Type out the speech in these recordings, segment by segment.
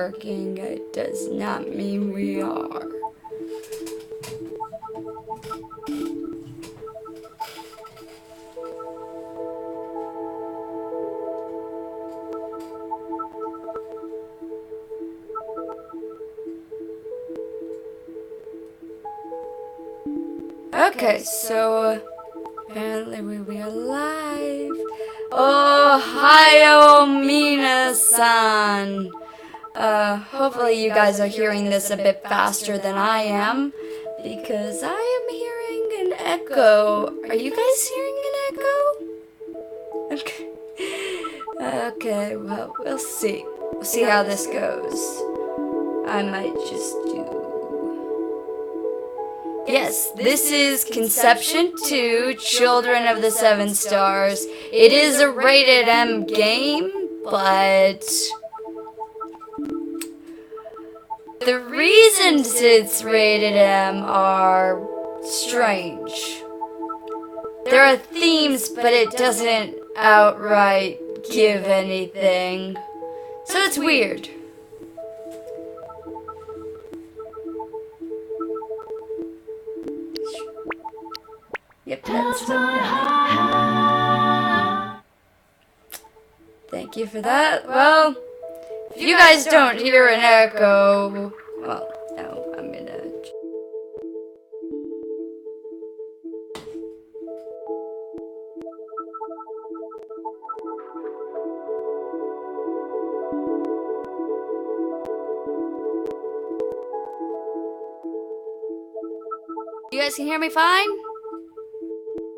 working, it does not mean we are. Okay, so apparently we are live. Ohio Mina-san. Hopefully you guys are hearing this a bit faster than I am, because I am hearing an echo. Are you guys hearing an echo? Okay. Okay, well, we'll see. We'll see how this goes. I might just do... Yes, this is Conception 2, Children of the Seven Stars. It is a rated M game, but the reasons it's rated M are strange. There are themes, but it doesn't outright give anything. So it's weird. Yep, that's Thank you for that. Well, if you guys don't hear an echo, well, no, I'm gonna... You guys can hear me fine?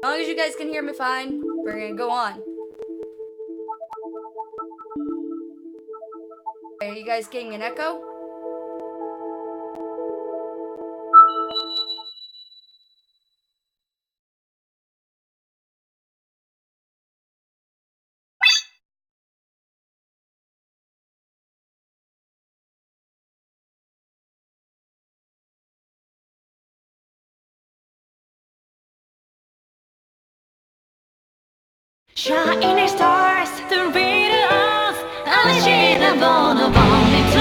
As long as you guys can hear me fine, we're gonna go on. Are you guys getting an echo? Shining stars, the reader of unachievable of only two.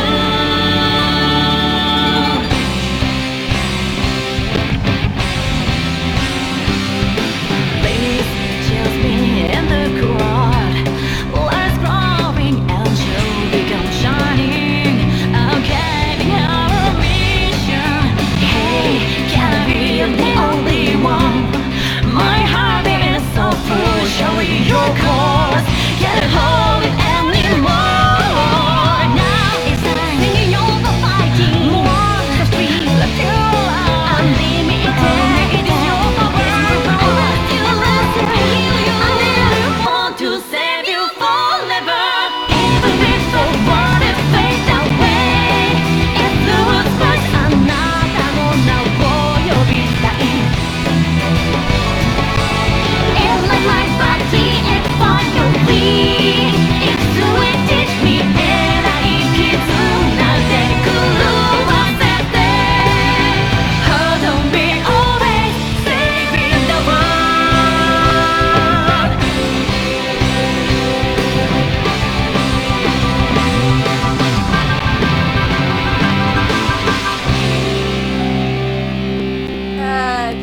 Please choose me in the crowd. Let's growing and you'll become shining. Okay, our mission. Hey, can I be the only one? My heart is so full, show me your course. Can't hold it anymore. Now it's time, singing over fighting. More than free, like you are. Unlimited, it is your power. I want you to heal you. I really want to save you forever. Even if the world is fade away, it's the world's first. あなたの名を呼びたい。It's like my body is finally. It's sweet, teach me, and I keep nothing cool. I said that. Hold on me always, saving the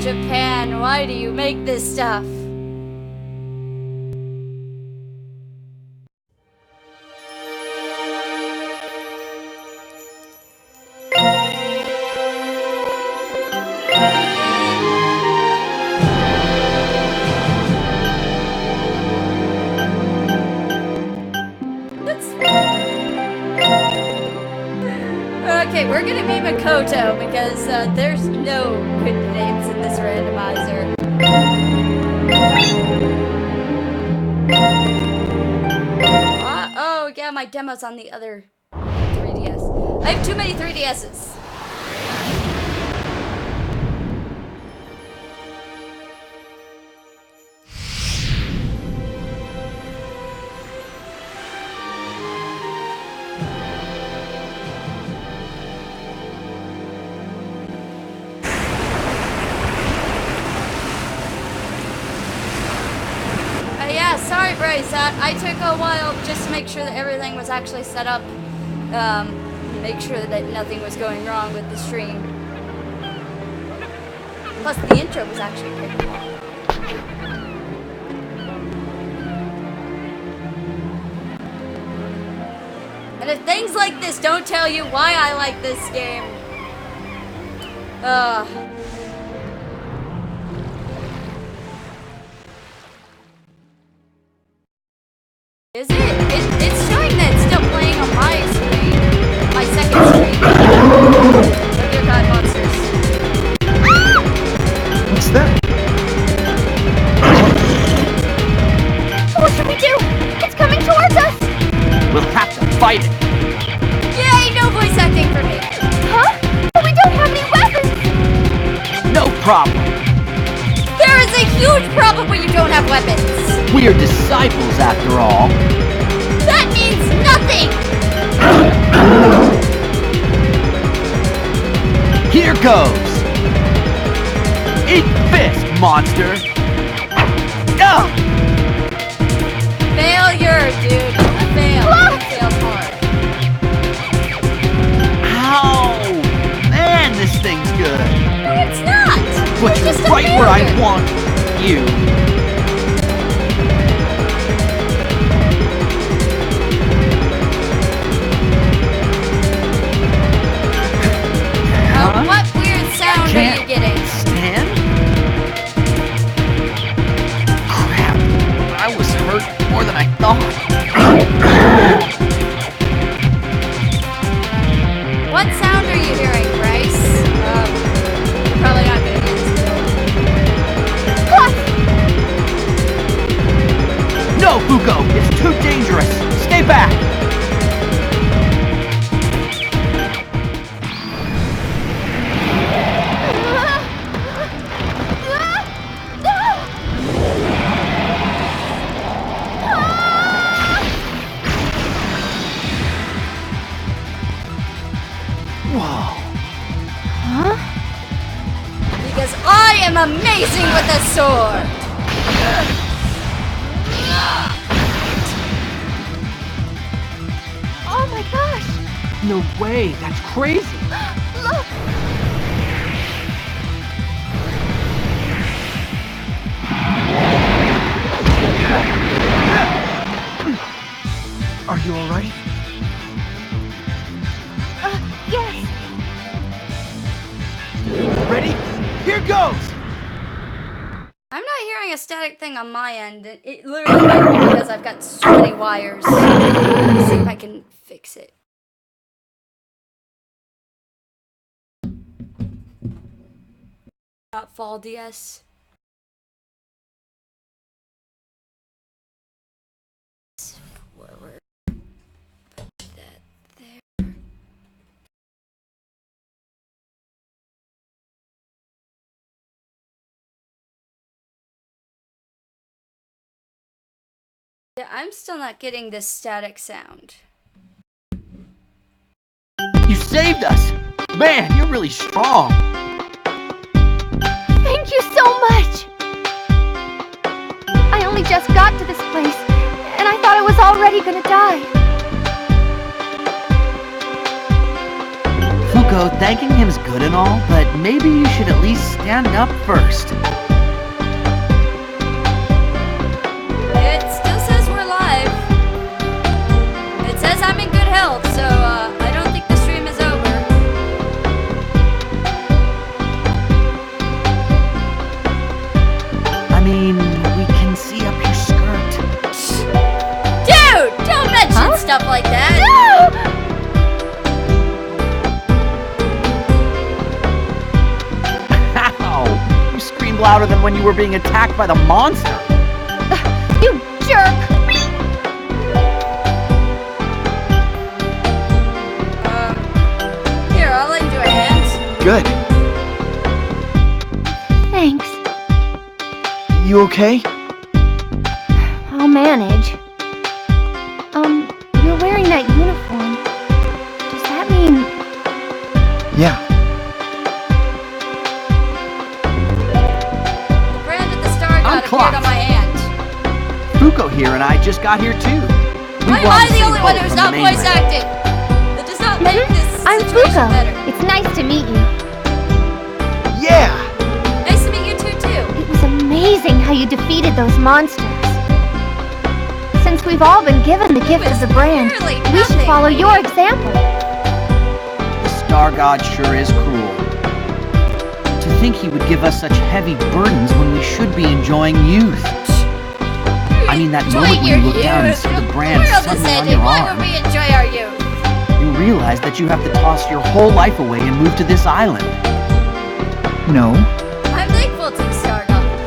Japan, why do you make this stuff? Okay, we're gonna be Makoto because there's no good names in this randomizer. Oh yeah, my demo's on the other 3DS. I have too many 3DSs. Yeah, sorry Bryce, I took a while just to make sure that everything was actually set up make sure that nothing was going wrong with the stream. Plus, the intro was actually pretty long. And if things like this don't tell you why I like this game, is it? It's showing that it's still playing on my screen, my second screen. Oh dear God, monsters! What's that? What should we do? It's coming towards us! We'll have to fight it. Yay, no voice acting for me. Huh? But we don't have any weapons! No problem. There is a huge problem when you don't have weapons. We are disciples after all. That means nothing. Here goes. Eat fist, monster. Ah! Failure, dude. Fail. Failed hard. Ow! Man, this thing's good. No, it's not. Put You're you just a right where I failure. want you. Huh? What weird sound are you Can't getting? stand? Crap. I was hurt more than I thought. What sound are you hearing, Bryce? You're probably not gonna get this killed. No, Fuko! It's too dangerous! Stay back! Whoa. Because I am amazing with a sword. Oh my gosh! No way, that's crazy! Look! Are you alright? Yes! Ready? Here goes! I'm not hearing a static thing on my end. It literally might be because I've got so many wires. Let me see if I can fix it. Not fall DS. Forward. Put that there. Yeah, I'm still not getting this static sound. You saved us! Man, you're really strong! Thank you so much! I only just got to this place, and I thought I was already gonna die. Fuko, thanking him's good and all, but maybe you should at least stand up first. It still says we're live. It says I'm in good health, so I don't think the stream is over. I mean, we can see up your skirt. Dude, don't mention stuff like that. Ow! You screamed louder than when you were being attacked by the monster. You jerk! Here, I'll lend you a hand. Good. Thanks. You okay? I'll manage. You're wearing that uniform. Does that mean... Yeah. The brand at the start got appeared on my hand. Fuko here and I just got here too. Why am I the only one who's not voice acting? That does not make this the I'm situation Fuko. better. It's nice to meet you. Yeah! Nice to meet you too. It was amazing how you defeated those monsters. Since we've all been given the gift of the brand, Clearly we should nothing. follow your example. The Star God sure is cruel. To think he would give us such heavy burdens when we should be enjoying youth. I mean, that moment when you look down and see the brand suddenly on your Why arm, would we enjoy our youth? you realize that you have to toss your whole life away and move to this island. No. I'm thankful to the Star God.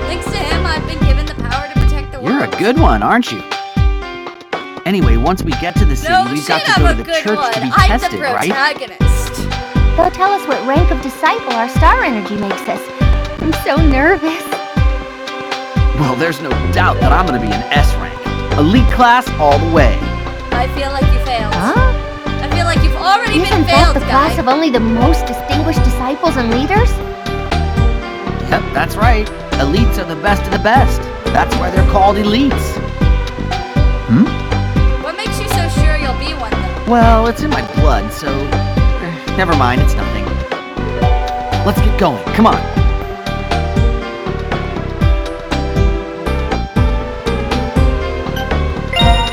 Thanks to him, I've been given the power to protect the world. You're a good one, aren't you? Anyway, once we get to the city, No we've shit, got to I'm go a to the good church one. to be I'm tested, the right? protagonist. Go tell us what rank of disciple our star energy makes us. I'm so nervous. Well, there's no doubt that I'm gonna be an S rank. Elite class all the way. I feel like you failed. Huh? I feel like you've already Isn't been that failed, the class guy. of only the most distinguished disciples and leaders? Yep, that's right. Elites are the best of the best. That's why they're called elites. What makes you so sure you'll be one, though? Well, it's in my blood, so... never mind, it's nothing. Let's get going, come on.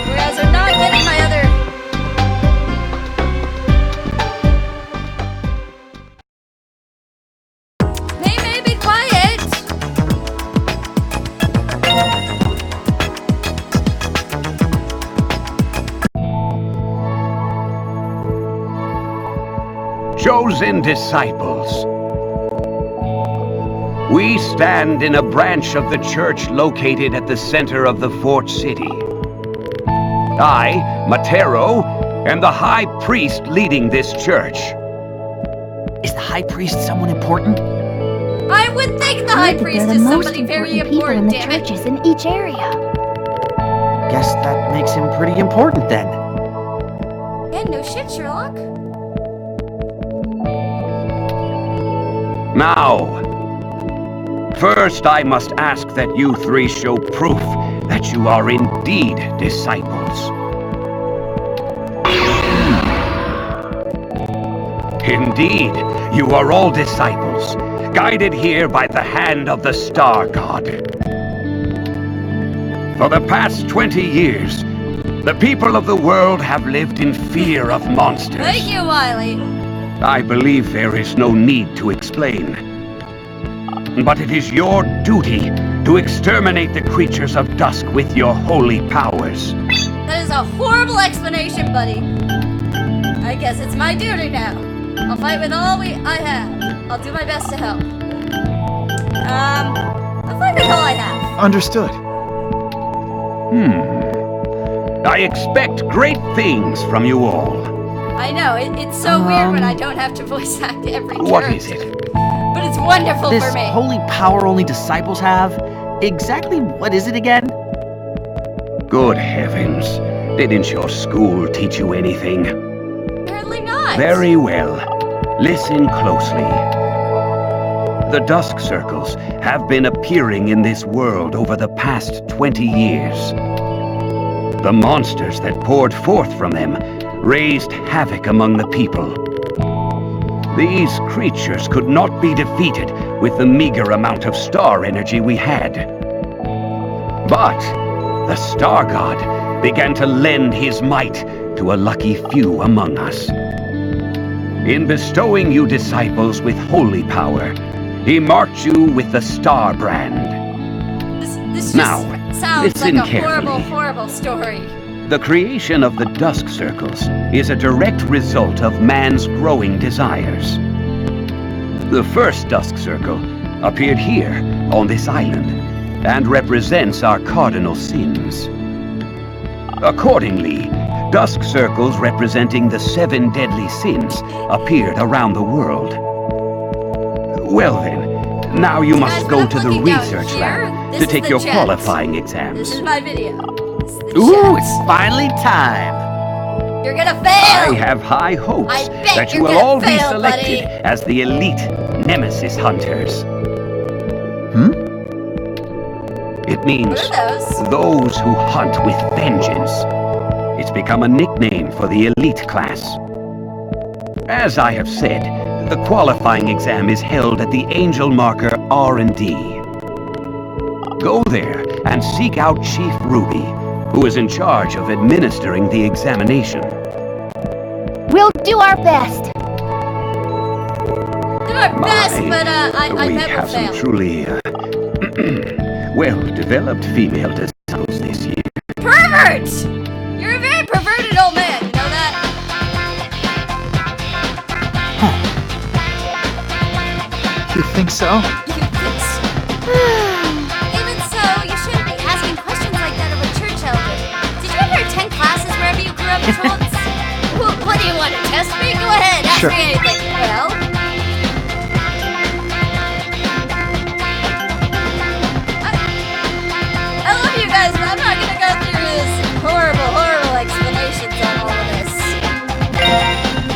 You guys are not getting my other... May be quiet. Chosen disciples. We stand in a branch of the church located at the center of the fort city. I, Matero, am the high priest leading this church. Is the high priest someone important? I would think the high Look, priest they're is the most somebody very important people in important, the damn it. churches in each area. Guess that makes him pretty important then. Yeah, no shit, Sherlock. Now, first I must ask that you three show proof that you are indeed disciples. Indeed, you are all disciples, guided here by the hand of the Star God. For the past 20 years, the people of the world have lived in fear of monsters. Thank you, Wiley. I believe there is no need to explain. But it is your duty to exterminate the creatures of dusk with your holy powers. That is a horrible explanation, buddy. I guess it's my duty now. I'll fight with all I have. I'll do my best to help. I'll fight with all I have. Understood. I expect great things from you all. I know, it's so weird when I don't have to voice act every What character. is it? But it's wonderful This for me. holy power only disciples have? Exactly what is it again? Good heavens. Didn't your school teach you anything? Apparently not. Very well. Listen closely. The Dusk Circles have been appearing in this world over the past 20 years. The monsters that poured forth from them raised havoc among the people. These creatures could not be defeated with the meager amount of star energy we had. But the Star God began to lend his might to a lucky few among us. In bestowing you disciples with holy power, he marked you with the Star Brand. This just Now, sounds listen like a horrible, carefully. horrible story. The creation of the Dusk Circles is a direct result of man's growing desires. The first Dusk Circle appeared here, on this island, and represents our cardinal sins. Accordingly, Dusk Circles representing the 7 deadly sins appeared around the world. Well then, now you must Guys, go what to I'm the looking at research here, lab this to is take the your jet. qualifying This exams. is my video. This is the Ooh, chat. it's finally time. You're gonna fail! I have high hopes I bet that you're you will gonna all be fail, selected buddy. as the elite Nemesis Hunters. It means What are those? those who hunt with vengeance. It's become a nickname for the elite class. As I have said, the qualifying exam is held at the Angel Marker R&D. Go there and seek out Chief Ruby, who is in charge of administering the examination. We'll do our best. Do our best, but I we bet we'll have some fail. truly well-developed female disciples this year. Pervert! You're a very perverted old man, you know that? You think so? Even so, you shouldn't be asking questions like that of a church elder. Did you ever attend classes wherever you grew up, Schultz? What do you want to test me? Go ahead, ask Sure. me anything. Well, I love you guys, but I'm not gonna go through this horrible explanations on all of this.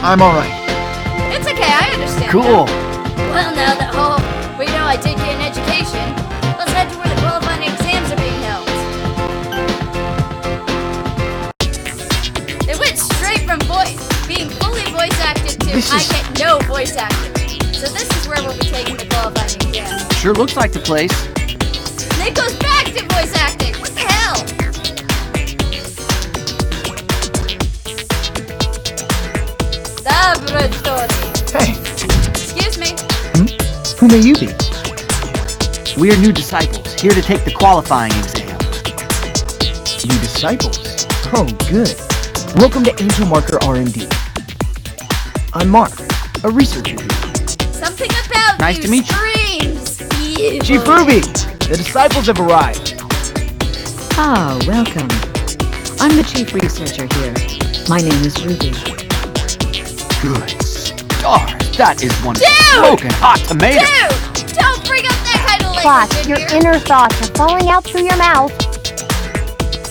I'm alright. It's okay, I understand. Cool. Well, now that we know I did get an education, let's head to where the qualifying exams are being held. It went straight from being fully voice acted to This I is- get no voice acting. So this is where we'll be taking the qualifying exam. Sure looks like the place. And it goes back to voice acting. What the hell? Laboratory. Hey, Excuse me. who may you be? We're new disciples, here to take the qualifying exam. New disciples? Oh, good. Welcome to Angel Marker R&D. I'm Mark, a researcher here. Something about Nice you to meet you. screams evil. Chief Ruby, the disciples have arrived. Ah, welcome. I'm the chief researcher here. My name is Ruby. Good stars, that is one Dude! smoking hot tomato. Dude! Don't bring up that kind of Clock, language in your here. inner thoughts are falling out through your mouth.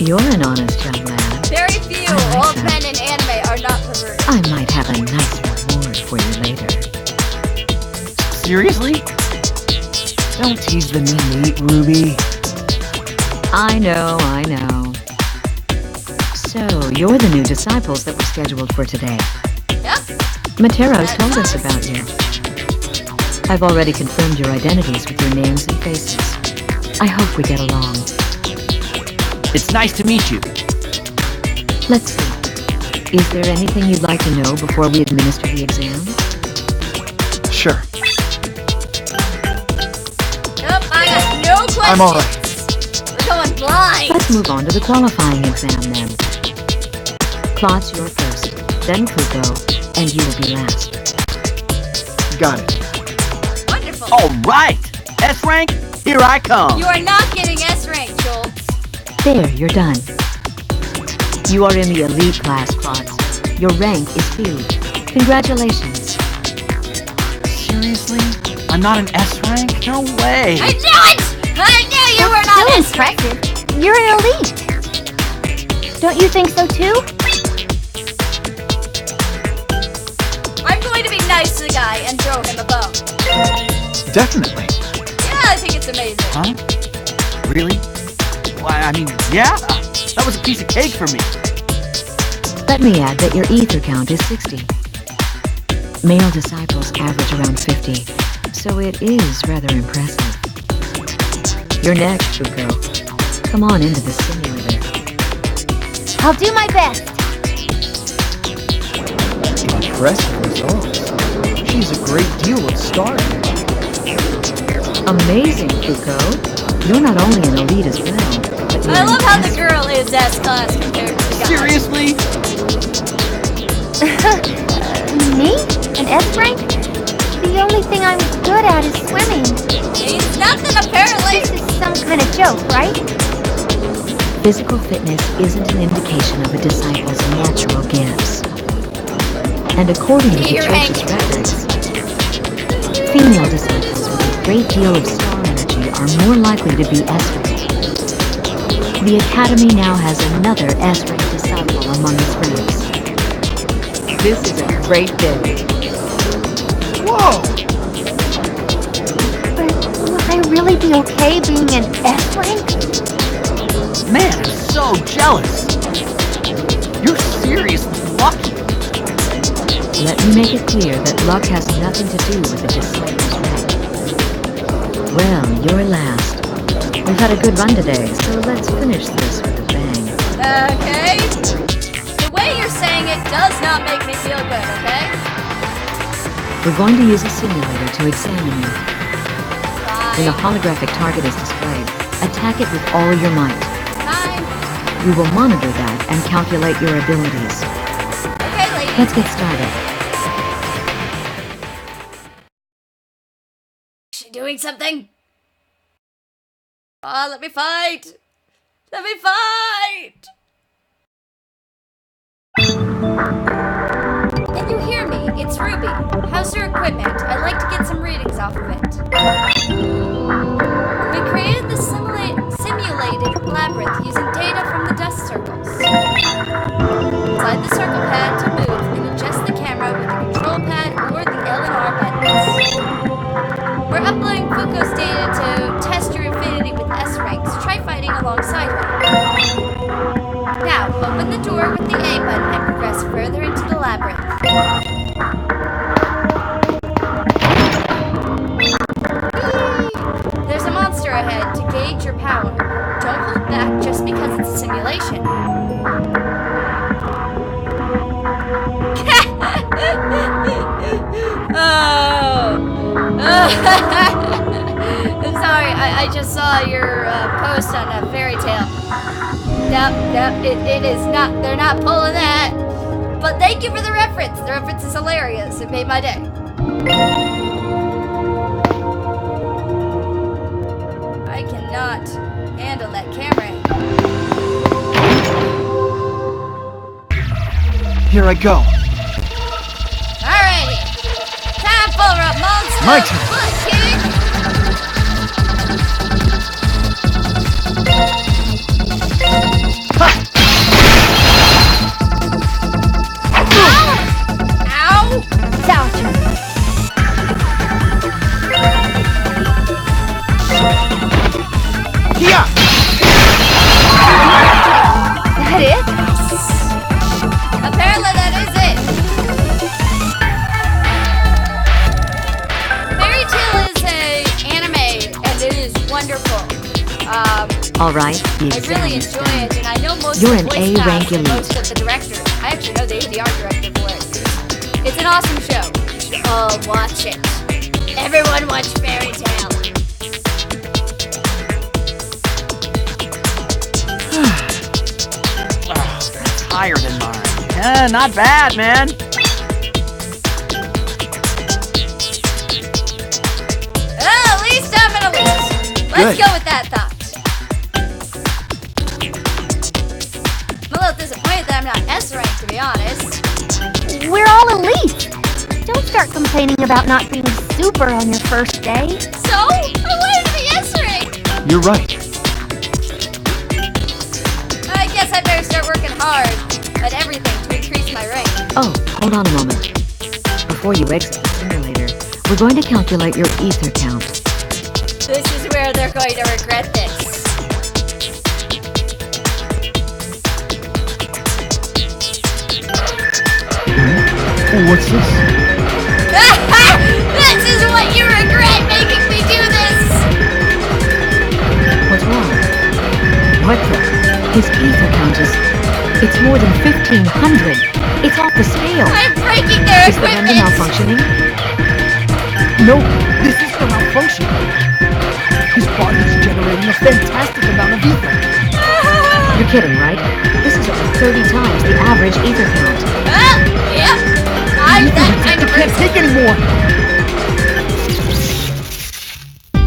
You're an honest young man. Very few I like old that. men in anime are not perverted. I might have a nice reward for you later. Seriously? Don't tease the new meat, Ruby. I know. So, you're the new disciples that were scheduled for today. Yep. Materos told us about you. I've already confirmed your identities with your names and faces. I hope we get along. It's nice to meet you. Let's see. Is there anything you'd like to know before we administer the exam? Sure. Nope, I got no questions. I'm alright. We're going blind. Let's move on to the qualifying exam then. Klotz, you're first, then Kuko, and you will be last. Got it. Wonderful. All right, S rank, here I come. You are not getting S rank, Schultz. There, you're done. You are in the elite class, Klotz. Your rank is Phoebe. Congratulations. Seriously? I'm not an S rank? No way. I knew it! I knew you were not Still S rank. impressive. You're an elite. Don't you think so too? I'm going to be nice to the guy and throw him a bone. Definitely. Yeah, I think it's amazing. Huh? Really? Why, I mean, yeah. That was a piece of cake for me. Let me add that your ether count is 60. Male disciples average around 50, so it is rather impressive. You're next, Fuko. Come on into the simulator. I'll do my best. Impressive results. She's a great deal of star. Amazing, Fuko. You're not only an elite as well, but you're I love an how the S- girl is S class compared to the guy. Seriously? Me? An S rank? The only thing I'm good at is swimming. Means nothing apparently. This is some kind of joke, right? Physical fitness isn't an indication of a disciple's natural gifts. And according to the You're church's records, female disciples with a great deal of star energy are more likely to be S-rank. The Academy now has another S-rank disciple among its ranks. This is a great day. Whoa! But will I really be okay being an S rank? Man, I'm so jealous. You're seriously lucky. Let me make it clear that luck has nothing to do with the Disciple. Well, you're last. We've had a good run today, so let's finish this with a bang. Okay? The way you're saying it does not make me feel good, okay? We're going to use a simulator to examine you. When a holographic target is displayed, attack it with all your might. Fine. We will monitor that and calculate your abilities. Okay, lady. Let's get started. Is she doing something? Oh, let me fight! Let me fight! Can you hear me? It's Ruby. How's your equipment? I'd like to get some readings off of it. We created the simulated labyrinth using data from the dust circles. Slide the circle pad to move and adjust the camera with the control pad or the L and R buttons. We're uploading Fuko's data to test your affinity with S-ranks. Try fighting alongside her. Now, open the door with the A button and progress further into the labyrinth. There's a monster ahead to gauge your power. Don't hold back just because it's a simulation. I'm sorry, I just saw your post on a fairy tale. Nope, it is not, they're not pulling that. But thank you for the reference. The reference is hilarious. It made my day. I cannot handle that camera angle. Here I go. Alrighty. Time for a monster My turn. foot kick. Ow! It's our turn. Yeah! That it? Apparently that is it. Fairy Tail is an anime, and it is wonderful. All right, the I exam really is enjoy done. it, and I know most You're of an the voice A cast rank and elite. most of the directors. I actually know the art director for it. It's an awesome show. Oh, watch it. Everyone watch Fairy Tail. That's higher than mine. Yeah, not bad, man. Oh, at least I'm an elite. Let's Good. go with that thought. I'm a little disappointed that I'm not S rank, to be honest. We're all elite. Don't start complaining about not being super on your first day. So, I wanted to be S rank. You're right. I guess I better start working hard at everything to increase my rank. Oh, hold on a moment. Before you exit the simulator, we're going to calculate your ether count. This is where they're going to regret this. What's this? This is what you regret making me do this! What's wrong? What the? His ether count is... It's more than 1,500. It's off the scale. I'm breaking their Is the render equipment! malfunctioning? No, this is the malfunction. His body is generating a fantastic amount of ether. You're kidding, right? This is over 30 times the average ether count. Yep. I'm that kind I of can't person. take anymore.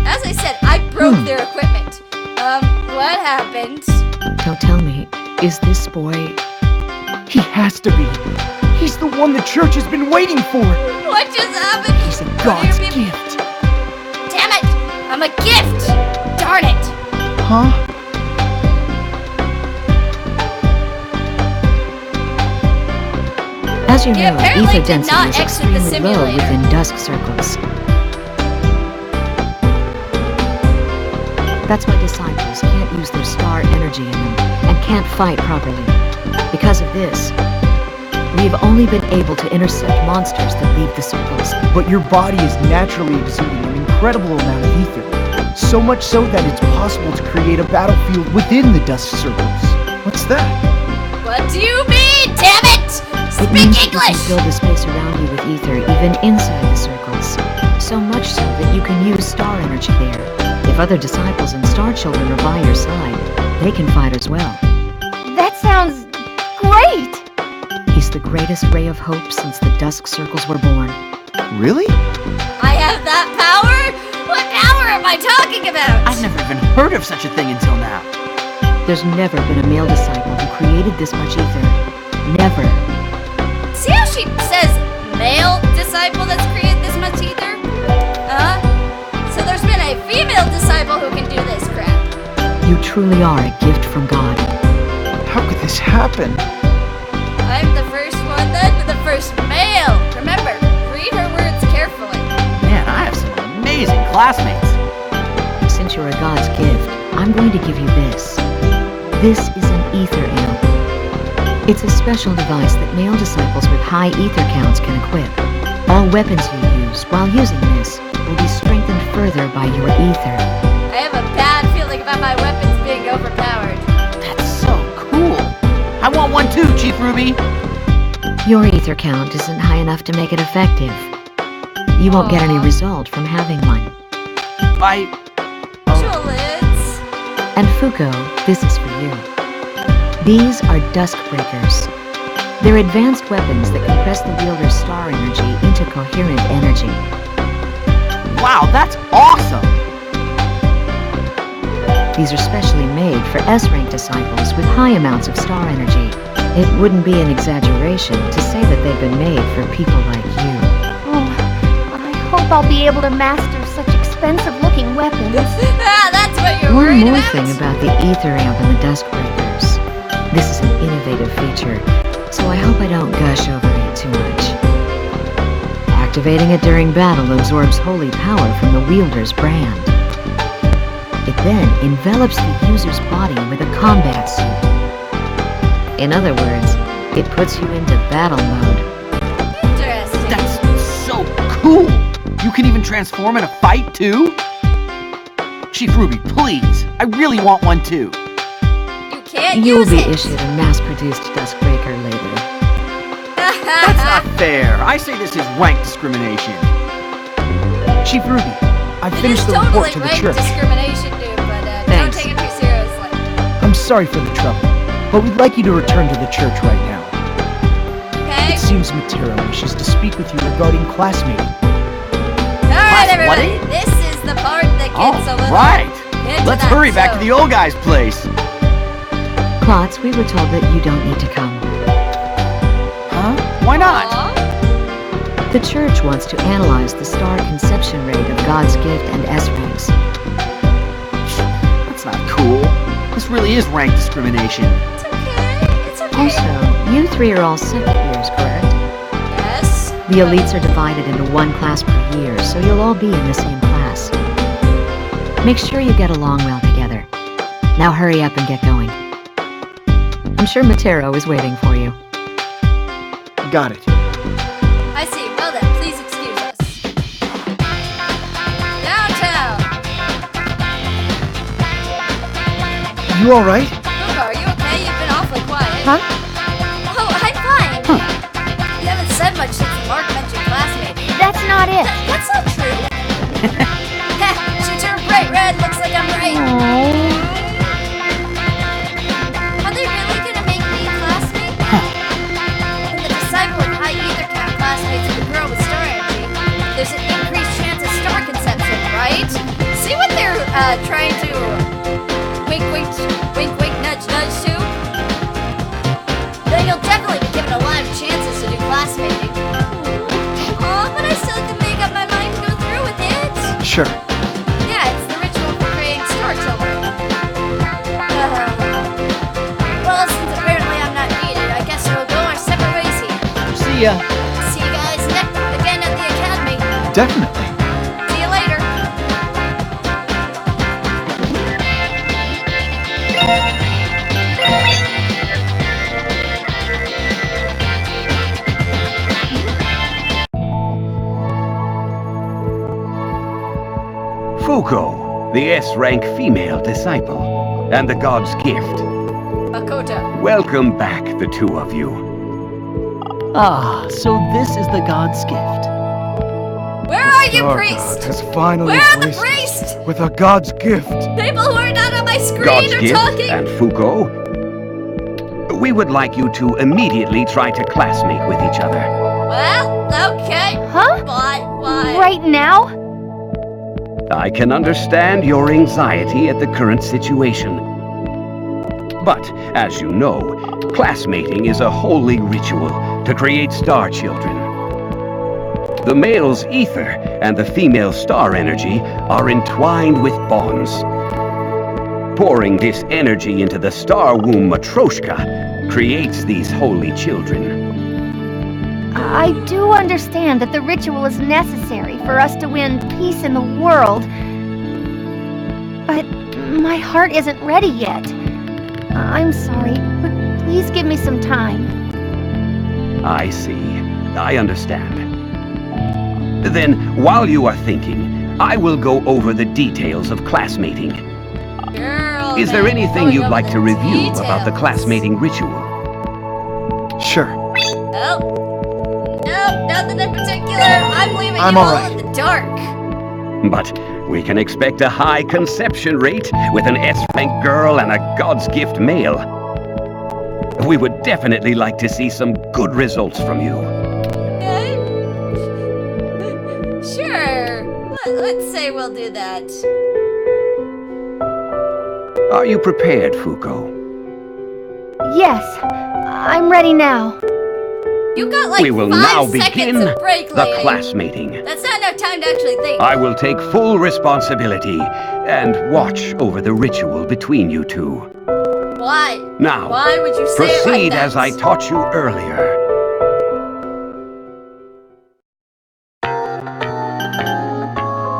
As I said, I broke their equipment. What happened? Don't tell me. Is this boy... He has to be. He's the one the church has been waiting for. What just happened? He's a God's What do you mean? gift. Damn it! I'm a gift! Darn it! Huh? As you He know, apparently ether did not density is exit the extremely low simulator. within dusk circles. That's why disciples can't use their star energy in them and can't fight properly. Because of this, We've only been able to intercept monsters that leave the circles. But your body is naturally exuding an incredible amount of ether. So much so that it's possible to create a battlefield within the dust circles. What's that? What do you mean, damn it? It Speak means that you can English! fill the space around you with ether even inside the circles. So much so that you can use star energy there. If other disciples and star children are by your side, they can fight as well. That sounds great! He's the greatest ray of hope since the dusk circles were born. Really? I have that power? What power am I talking about? I've never even heard of such a thing until now. There's never been a male disciple who created this much ether. Never. See how she says male disciple that's created this much ether? So there's been a female disciple who can do this crap. You truly are a gift from God. How could this happen? I'm the first one then, the first male. Remember, read her words carefully. Man, I have some amazing classmates. Since you're a God's gift, I'm going to give you this. This is an ether amp. It's a special device that male disciples with high ether counts can equip. All weapons you use while using this will be strengthened further by your ether. I have a bad feeling about my weapons being overpowered. That's so cool. I want one too, Chief Ruby. Your ether count isn't high enough to make it effective. You won't get any result from having one. Julids. And Fuko, this is for you. These are Dusk Breakers. They're advanced weapons that compress the wielder's star energy into coherent energy. Wow, that's awesome. These are specially made for S-rank disciples with high amounts of star energy. It wouldn't be an exaggeration to say that they've been made for people like you. Oh, I hope I'll be able to master such expensive-looking weapons. That's what you're One worried more about? thing about the ether amp and the Dusk Breakers. This is an innovative feature, so I hope I don't gush over it too much. Activating it during battle absorbs holy power from the wielder's brand. It then envelops the user's body with a combat suit. In other words, it puts you into battle mode. Interesting. That's so cool. You can even transform in a fight too? Chief Ruby, please. I really want one too. You can't You'll use be it. issued a mass-produced Duskbreaker later. That's not fair. I say this is rank discrimination. Chief Ruby, I It is finished the totally report to the rank church. discrimination, dude, but don't Thanks. take it too seriously. I'm sorry for the trouble, but we'd like you to return to the church right now. Okay? It seems Matera wishes to speak with you regarding classmating. Alright, Class everybody. wedding? This is the part that gets a little right. into Let's that hurry back to zone. the old guy's place. Klotz, we were told that you don't need to come. Huh? Why not? Aw. The church wants to analyze the star conception rate of God's gift and S-ranks. That's not cool. This really is rank discrimination. It's okay. It's okay. Also, you three are all second years, correct? Yes. The elites are divided into one class per year, so you'll all be in the same class. Make sure you get along well together. Now hurry up and get going. I'm sure Matero is waiting for you. Got it. I see. Well then, please excuse us. Downtown. You alright? Look, are you okay? You've been awfully quiet. Huh? Oh, I'm fine. You haven't said much since Mark mentioned classmates. That's not it. That's not true. She turned bright red. Looks like I'm right. Are they really gonna make me classmate? And the disciple with high ether count classmates with the girl with star energy. There's an increased chance of star conception, right? See what they're trying to wink, wink, nudge, nudge to? Then you'll definitely be given a lot of chances to do classmating. Aw, but I still have to make up my mind to go through with it. Sure. Yeah, it's the ritual for creating star children. Well, since apparently I'm not needed, I guess we'll go our separate ways here. See ya. See you guys again at the academy. Definitely. See you later. Fuko, the S-rank female disciple, and the god's gift. Makoto. Welcome back, the two of you. Ah, so this is the god's gift. Where are you, Star priest? God has finally Where are the graced us priests? with a god's gift. People who are not on my screen God's are gift talking. and Fuko. We would like you to immediately try to classmate with each other. Well, okay. Huh? Why? Right now? I can understand your anxiety at the current situation. But, as you know, classmating is a holy ritual to create star children. The male's ether and the female's star energy are entwined with bonds. Pouring this energy into the star womb Matryoshka creates these holy children. I do understand that the ritual is necessary for us to win peace in the world. But my heart isn't ready yet. I'm sorry, but please give me some time. I see. I understand. Then, while you are thinking, I will go over the details of classmating. Girl, Is there man, anything going you'd over like the to review about the details. classmating ritual? Sure. Oh. No, nothing in particular. I'm leaving I'm you all alright. in the dark. But we can expect a high conception rate with an S-rank girl and a god's gift male. We would definitely like to see some good results from you. Okay. Sure. Let's say we'll do that. Are you prepared, Fuko? Yes, I'm ready now. You got like We will 5 now seconds begin of break, the lady. classmating. That's not enough time to actually think. I will take full responsibility and watch over the ritual between you two. Why? Now, Why would you say it like proceed that? as I taught you earlier.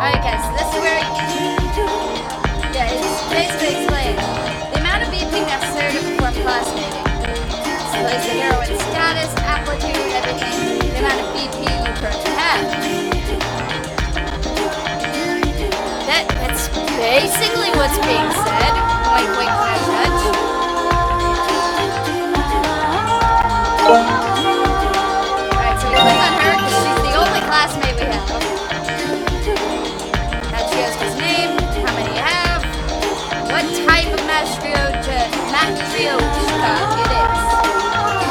Alright guys, so this is where it's basically explained the amount of BP necessary to perform classmating. So there's the heroine status, amplitude, everything, the amount of BP you currently have. That's basically what's being said. Wait, can I judge? Alright, so we click on her because she's the only classmate we have. That she has his name, how many you have, what type of Matryoshka it is.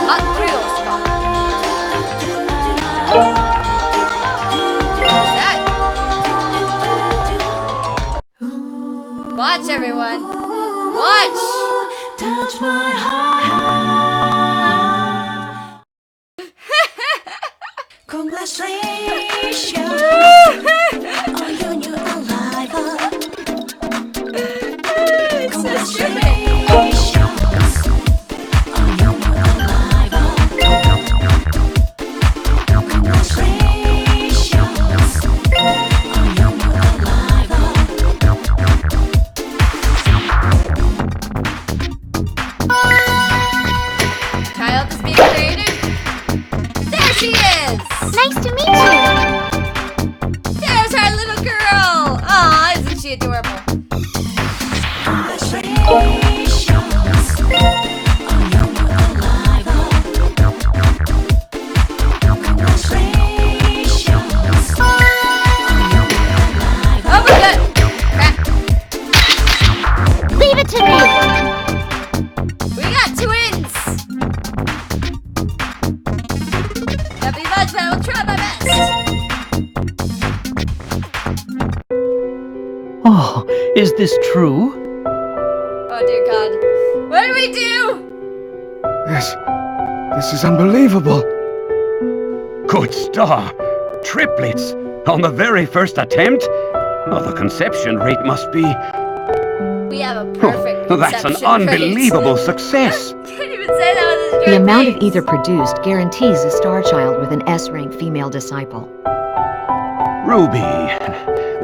Matryoshka. What's that? Watch, everyone. Watch! Touch my heart. Congratulations on your new arrival. It's so stupid. Congratulations on your new arrival. Congratulations on your new arrival. Child is being created. There she is! Nice to meet you. There's our little girl! Aw, isn't she adorable? Congratulations on your new arrival. Congratulations on your new arrival. Oh my god! Crap. Leave it to me. We got twins! Can't be much, but I will try my best. Oh, is this true? Oh dear god. What do we do? This is unbelievable. Good star! Triplets! On the very first attempt? Oh, the conception rate must be... We have a perfect That's an conception rate. unbelievable success! Can't even say that with a The straight amount of face. ether produced guarantees a star child with an S-rank female disciple. Ruby,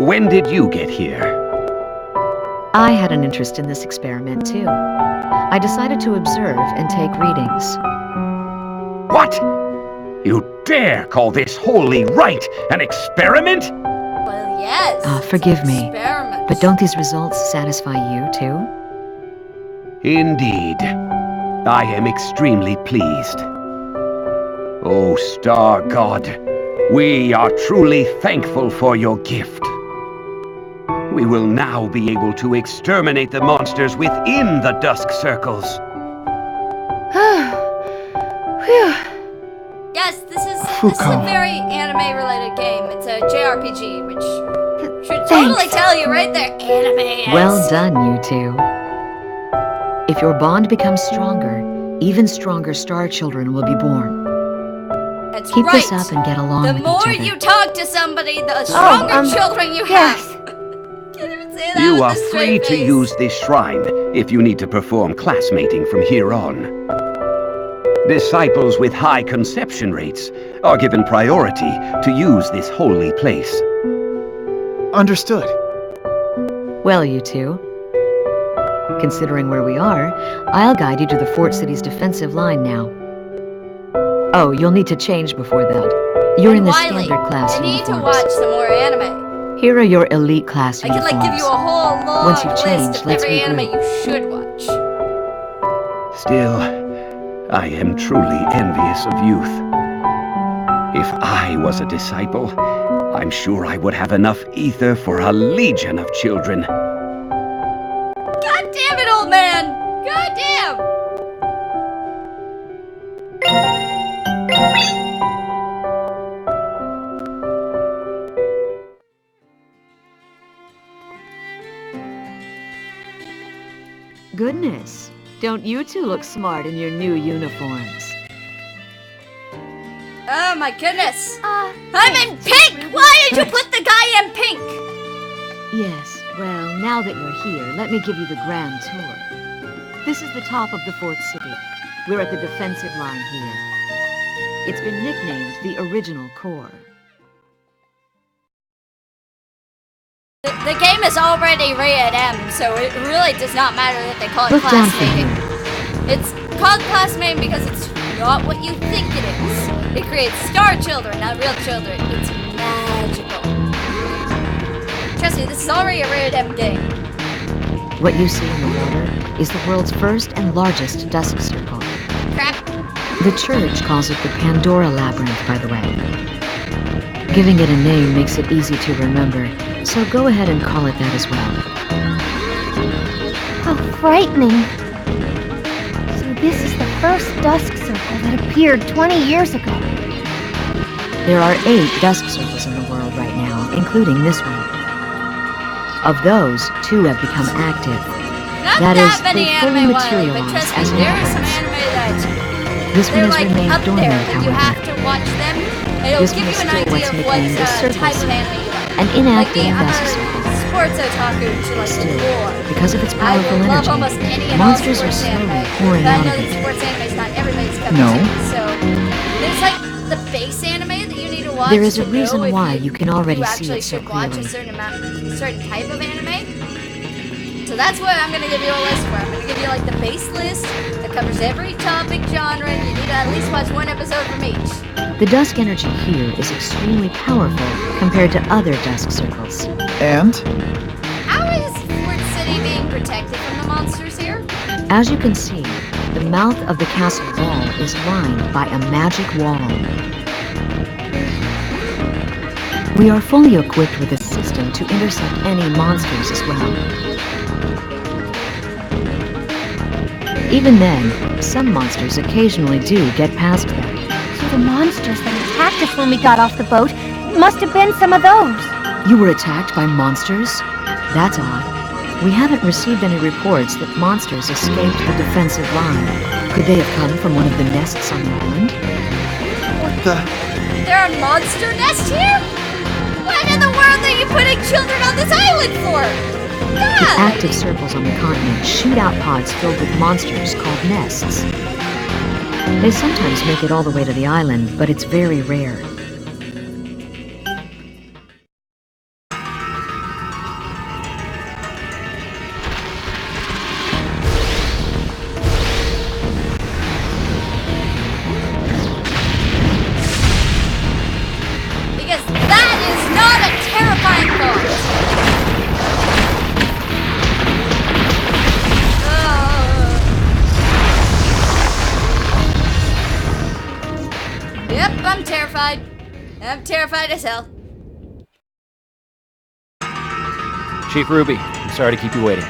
when did you get here? I had an interest in this experiment too. I decided to observe and take readings. What? You dare call this holy rite an experiment? Well, yes. Forgive me. Experiment. But don't these results satisfy you, too? Indeed. I am extremely pleased. Oh, Star God, we are truly thankful for your gift. We will now be able to exterminate the monsters within the Dusk Circles. Phew. Yes, this is a Fuko. very anime-related game. It's a JRPG, which should Thanks. totally tell you right there. Anime is. Well done, you two. If your bond becomes stronger, even stronger star children will be born. That's Keep right. this up and get along The with more each other. you talk to somebody, the stronger children you Yes. have. Can't even say that You with are a straight free to face. use this shrine if you need to perform classmating from here on. Disciples with high conception rates are given priority to use this holy place. Understood. Well, you two. Considering where we are, I'll guide you to the fort city's defensive line now. Oh, you'll need to change before that. You're And in the Wiley, standard class I need to uniforms. watch some more anime. Here are your elite class I could uniforms. give you a whole long Once you've list changed, of let's every regroup. anime you should watch. Still, I am truly envious of youth. If I was a disciple, I'm sure I would have enough ether for a legion of children. God damn it, old man! God damn! Goodness, don't you two look smart in your new uniforms? Oh my goodness! I'm in thanks. pink! Why did you put the guy in pink? Yes, well, now that you're here, let me give you the grand tour. This is the top of the Fort City. We're at the defensive line here. It's been nicknamed the Original Core. The game is already rated M, so it really does not matter that they call it Look down from classmating. here. It's called classmating because it's not what you think it is. It creates star children, not real children. It's magical. Trust me, this is already a rated M game. What you see in the water is the world's first and largest dusk circle. Crap. The church calls it the Pandora Labyrinth, by the way. Giving it a name makes it easy to remember, so go ahead and call it that as well. How frightening. So this is the first dusk circle that appeared 20 years ago. There are 8 dusk circles in the world right now, including this one. Of those, 2 have become active. Not That that is, many they fully anime, Wiley, but materialize trust me, as there are some networks. anime that This one they're has like remained up there dormant, that you have however. to watch them. And it'll This give one you is an still idea what's of what nicknamed the Circle type of Circle. anime you like. An Like inactive me, I'm dusk a circle. sports otaku to like the Still, core. because of its I powerful will love energy, almost any and monsters all are sports slowly anime. pouring But I out know of that it. sports anime is not everybody's cup of No. tea. So there's like the base anime that you need to watch. There is a to reason know if why you can already you see actually it so should watch a clearly. certain type of anime. So that's what I'm gonna give you a list for. I'm gonna give you like the base list that covers every topic genre. You need to at least watch one episode from each. The dusk energy here is extremely powerful compared to other dusk circles. And? How is Fort City being protected from the monsters here? As you can see, the mouth of the castle wall is lined by a magic wall. We are fully equipped with a system to intercept any monsters as well. Even then, some monsters occasionally do get past them. So the monsters that attacked us when we got off the boat must have been some of those. You were attacked by monsters? That's odd. We haven't received any reports that monsters escaped the defensive line. Could they have come from one of the nests on the island? What the? There are monster nests here? What in the world are you putting children on this island for? The God! active circles on the continent shoot out pods filled with monsters called nests. They sometimes make it all the way to the island, but it's very rare. Because that is not a terrifying thought. terrified. I'm terrified as hell. Chief Ruby, I'm sorry to keep you waiting.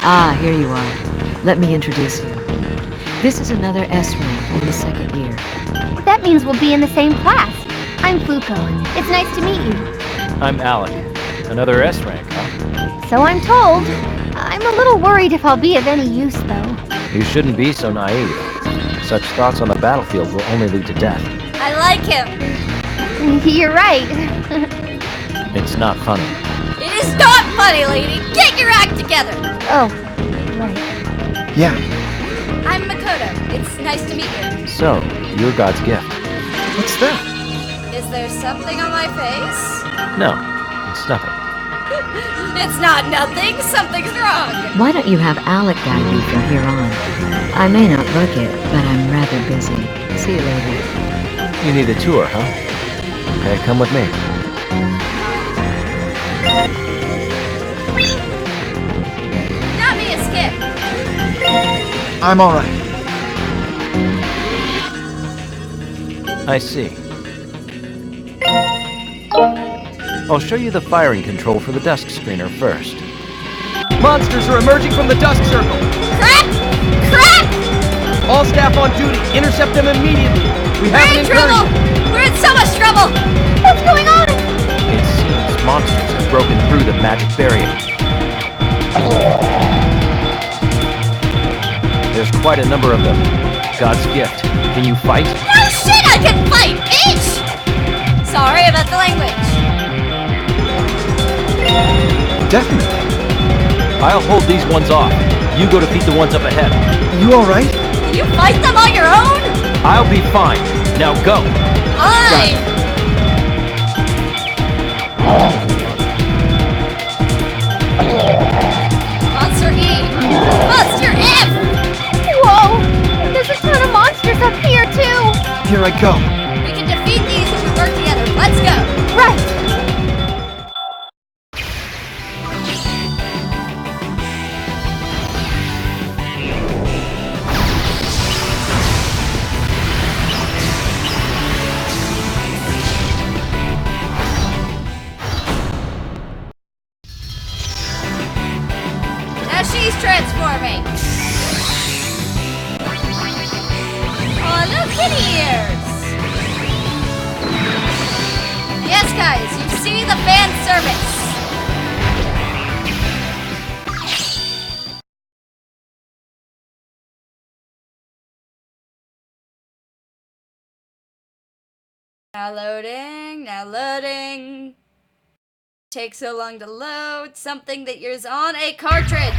Ah, here you are. Let me introduce you. This is another S rank in the second year. That means we'll be in the same class. I'm Fuko. It's nice to meet you. I'm Alec. Another S rank, huh? So I'm told. I'm a little worried if I'll be of any use, though. You shouldn't be so naive. Such thoughts on the battlefield will only lead to death. I like him. You're right. It's not funny. It is not funny, lady. Get your act together. Oh, right. Yeah. I'm Makoto. It's nice to meet you. So, you're God's gift. What's that? Is there something on my face? No, it's nothing. It's not nothing. Something's wrong. Why don't you have Alec guide you from here on? I may not look it, but I'm rather busy. See you later. You need a tour, huh? Okay, come with me. Not me a skip. I'm alright. I see. I'll show you the firing control for the dusk screener first. Monsters are emerging from the Dusk Circle! Crap! Crap! All staff on duty, intercept them immediately! We have We're an in trouble! incursion! We're in so much trouble! What's going on? It seems monsters have broken through the magic barrier. There's quite a number of them. God's gift. Can you fight? No shit, I can fight, bitch! Sorry about the language. Definitely. I'll hold these ones off. You go defeat the ones up ahead. You alright? You fight them on your own? I'll be fine. Now go. Fine. Monster E. Monster F. Whoa! There's a ton of monsters up here, too! Here I go. We can defeat these if we work together. Let's go. Right! Now she's transforming. Oh, little kitty ears. Yes, guys, you see the fan service. Now loading, now loading. Takes so long to load. Something that is on a cartridge.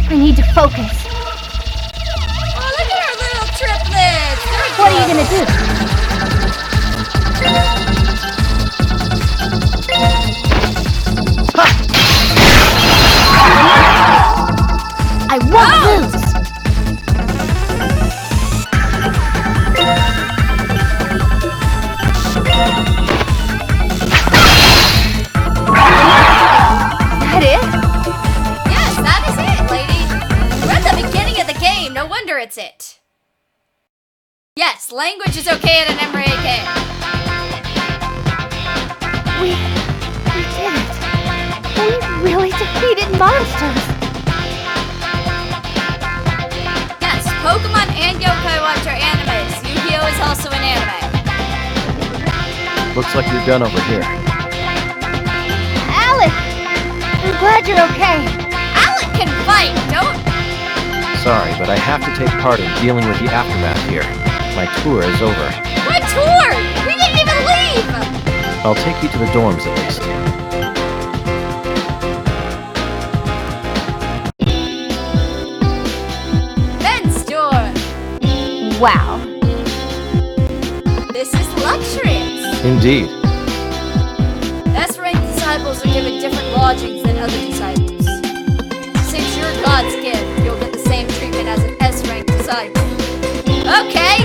I need to focus. Oh, look at our little triplets. They're What are you gonna do? I won't lose! That it? Yes, that is it, lady. We're at the beginning of the game. No wonder it's it. Yes, language is okay at an Embraer game. We did it. We really defeated monsters. Yes, Pokemon and Yokai Watch are animes. Yu-Gi-Oh! Is also an anime. Looks like you're done over here. Alec! I'm glad you're okay. Alec can fight, don't... Sorry, but I have to take part in dealing with the aftermath here. My tour is over. What tour? We didn't even leave! I'll take you to the dorms at least. Men's store. Wow. This is luxurious. Indeed. S-rank disciples are given different lodgings than other disciples. Since you're God's gift, you'll get the same treatment as an S-rank disciple. Okay!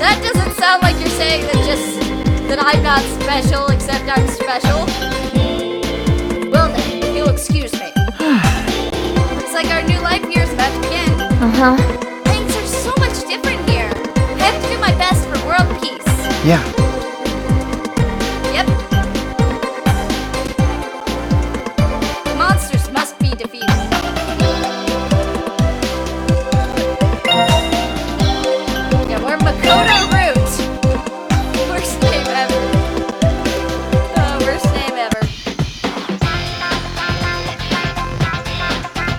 That doesn't sound like you're saying that I'm not special, except I'm special. Well then, if you'll excuse me. Looks like our new life year's about to begin. Uh-huh. Things are so much different here. I have to do my best for world Yeah. Yep. Monsters must be defeated. Yeah, we're Makoto Root. Worst name ever. Oh, worst name ever.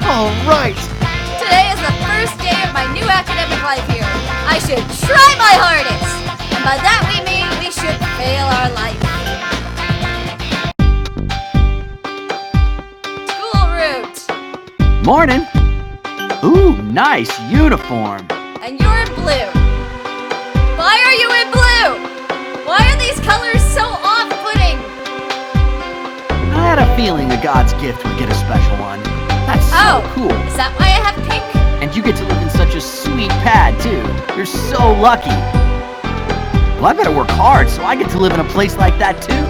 All right. Today is the first day of my new academic life here. I should try my hardest. And by that we mean we should fail our life. School Root. Morning. Ooh, nice uniform. And you're in blue. Why are you in blue? Why are these colors so off-putting? I had a feeling the God's gift would get a special one. That's so cool. Is that why I have pink? And you get to live in such a sweet pad, too. You're so lucky. Well, I better work hard so I get to live in a place like that, too.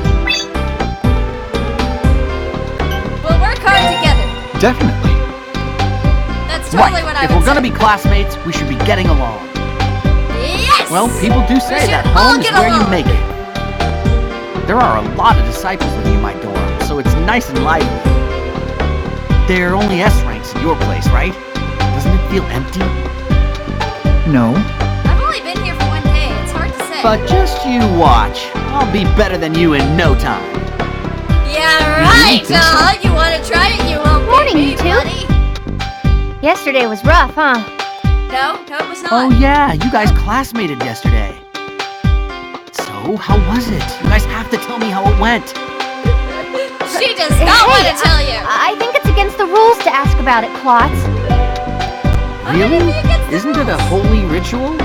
We'll work hard together. Definitely. That's totally Right. what I If would we're gonna say. be classmates, we should be getting along. Yes! Well, people do say should that all home is get where you along. make it. There are a lot of disciples living in my dorm, so it's nice and lively. There are only S ranks in your place, right? Doesn't it feel empty? No. I've only been here for 1 day. It's hard to say. But just you watch. I'll be better than you in no time. Yeah, right. think so? You want to try it? You won't Morning, beat me, you two. buddy. Yesterday was rough, huh? No, it was not. Oh yeah, you guys classmated yesterday. So, how was it? You guys have to tell me how it went. She does not want to tell you. I think it's against the rules to ask about it, Klotz. Really? Maybe against the Isn't it a rules. holy ritual?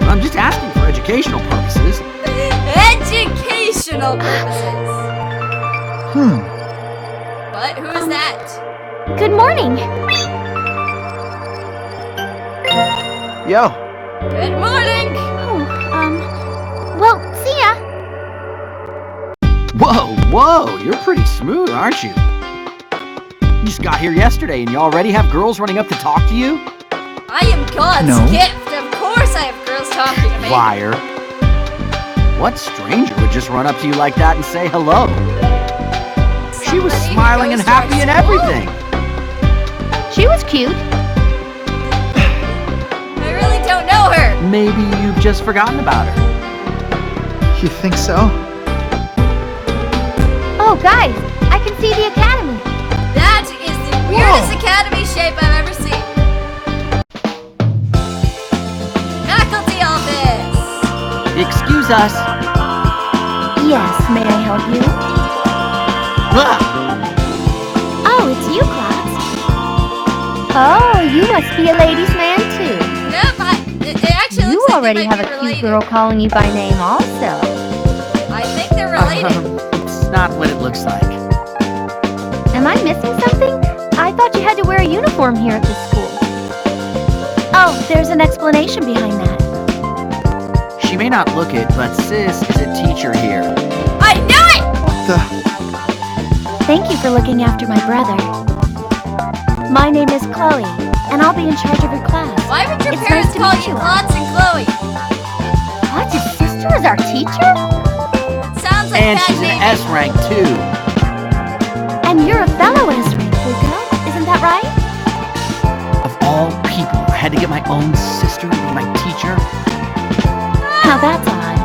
I'm just asking for educational purposes. Educational purposes. What? Who is that? Good morning. Yo. Good morning. Oh, well, see ya. Whoa, you're pretty smooth, aren't you? You just got here yesterday and you already have girls running up to talk to you? I am God's No. gift. Of course I have girls talking to me. Liar. What stranger would just run up to you like that and say hello? She was Somebody who smiling goes and to our happy and school? everything. She was cute. I really don't know her. Maybe you've just forgotten about her. You think so? Oh, guys, I can see the academy. That is the weirdest academy shape I've ever seen. Faculty office. Excuse us. Yes, may I help you? Ah, Oh, it's you, Klotz. Oh, you must be a ladies' man, too. Nope, it actually You looks like already they have might a be cute related. girl calling you by name, also. I think they're related. it's not what it looks like. Am I missing something? I thought you had to wear a uniform here at this school. Oh, there's an explanation behind that. She may not look it, but Sis is a teacher here. I knew it! What the? Thank you for looking after my brother. My name is Chloe, and I'll be in charge of your class. Why would your It's parents nice to call meet you you. Klotz and Chloe? Klotz's sister is our teacher? Sounds like And bad she's an naming. S rank too. And you're a fellow S-rank, Luca. Isn't that right? Of all people, I had to get my own sister to be my teacher. Now that's odd.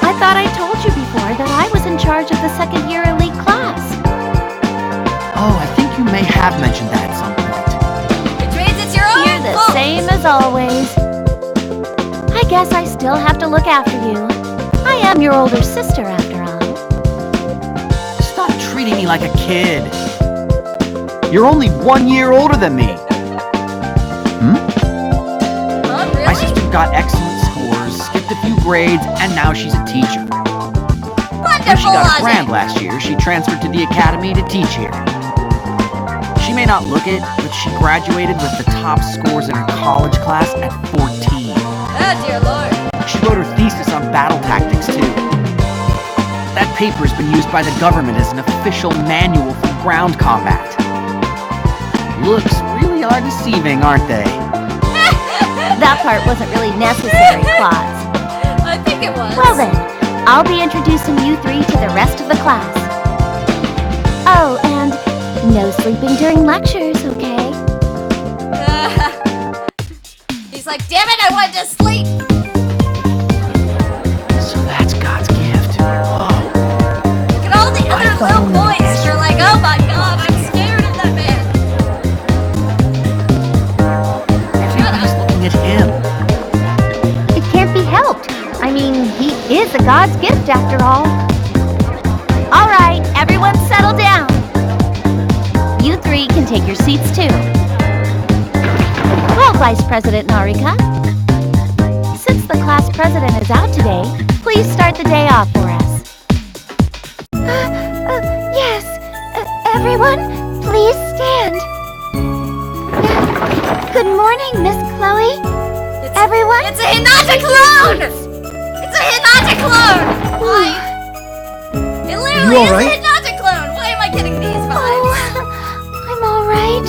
I thought I told you before that I was in charge of the second year elite class. Oh, I think you may have mentioned that at some point. Which means it's your own You're the fault. same as always. I guess I still have to look after you. I am your older sister, after all. Stop treating me like a kid. You're only 1 year older than me. Oh, My really? sister got excellent scores, skipped a few grades, and now she's a teacher. When she Wonderful got a logic. grant last year, she transferred to the academy to teach here. She may not look it, but she graduated with the top scores in her college class at 14. Oh, dear Lord. She wrote her thesis on battle tactics, too. That paper has been used by the government as an official manual for ground combat. Looks really are deceiving, aren't they? That part wasn't really necessary, Klotz. I think think it was. Well then, I'll be introducing you three to the rest of the class. Oh, and no sleeping during lectures, okay? He's like, damn it, I wanted to sleep. So that's God's gift. Whoa. Look at all the other little boys. They're like, oh my god, I'm scared of that man. Everybody's looking at him. It can't be helped. I mean, he is a God's gift after all. All right, everyone settle down. You three can take your seats too. Well, Vice President Narika, since the class president is out today, please start the day off for us. Yes. Everyone, please stand. Good morning, Miss Chloe. Everyone? It's a Hinata clone! It's a Hinata clone! Why? It literally You is alright? a Hinata clone! Why am I getting these vibes? I'm alright.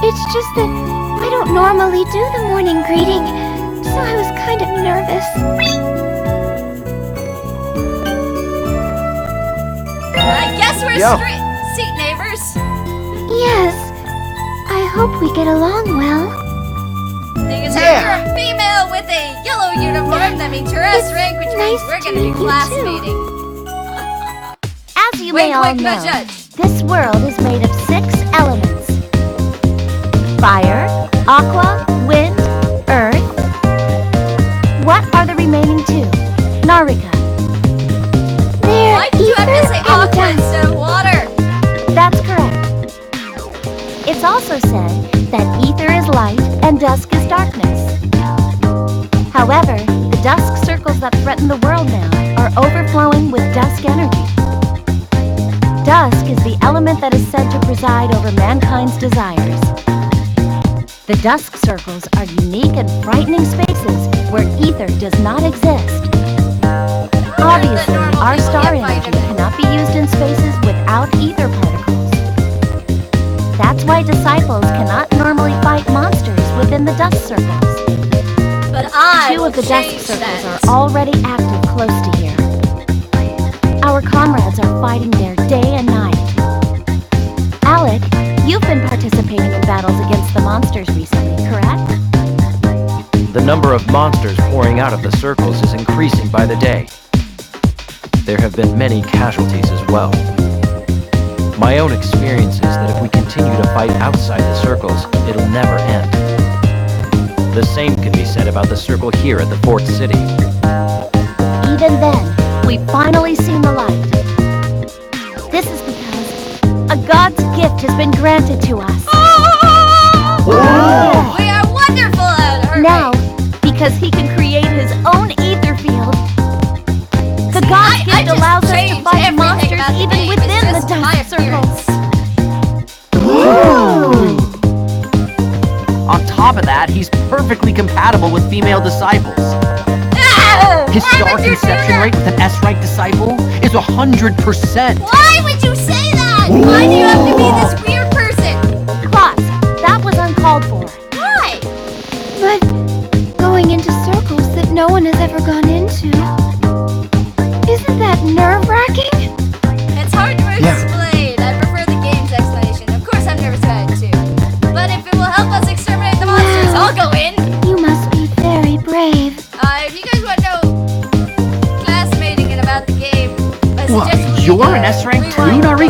It's just that I don't normally do the morning greeting, so I was kind of nervous. I guess we're Yo. seat neighbors. Yes, I hope we get along well. Thing is, Yeah. you're a female with a yellow uniform. That means you're S rank, which means nice we're to gonna be meet you, classmating. As you may Wink, all wink, know, nudge, nudge. this world is made of 6 elements. Fire, aqua, wind, earth. What are the remaining 2? Narika. They're Why did you have to say ether and aqua dust. instead of water? That's correct. It's also said that ether is light and dusk is darkness. However, the dusk circles that threaten the world now are overflowing with dusk energy. Dusk is the element that is said to preside over mankind's desires. The dusk circles are unique and frightening spaces where ether does not exist. Obviously, our star energy cannot be used in spaces without ether particles. That's why disciples cannot normally fight monsters within the dust circles. But I 2 of the will dust change circles that. are already active close to here. Our comrades are fighting there day and night. Alec, you've been participating in battles against the monsters recently, correct? The number of monsters pouring out of the circles is increasing by the day. There have been many casualties as well. My own experience is that if we continue to fight outside the circles, it'll never end. The same can be said about the circle here at the Fourth City. Even then, we've finally seen the light. This is because a God's gift has been granted to us. We are wonderful at her. Now, because he can create his own ether field, the God's I gift just allows us to changed fight everything monsters about the even game. within It's the just my dust circles. On top of that, he's perfectly compatible with female disciples. His Why star would you do conception that? rate with an S-rank disciple is 100%. Why would you say that? Why do you have to be this weird person? Claus, that was uncalled for. Why? But going into circles that no one has ever gone into, isn't that nerve-wracking? It's hard to Yeah. explain. I prefer the game's explanation. Of course, I'm nervous about it too. But if it will help us exterminate the monsters, Wow. I'll go in. You must be very brave. If you guys want to know classmating and about the game, I What, suggest we you're an S-rank too, rewind Narika?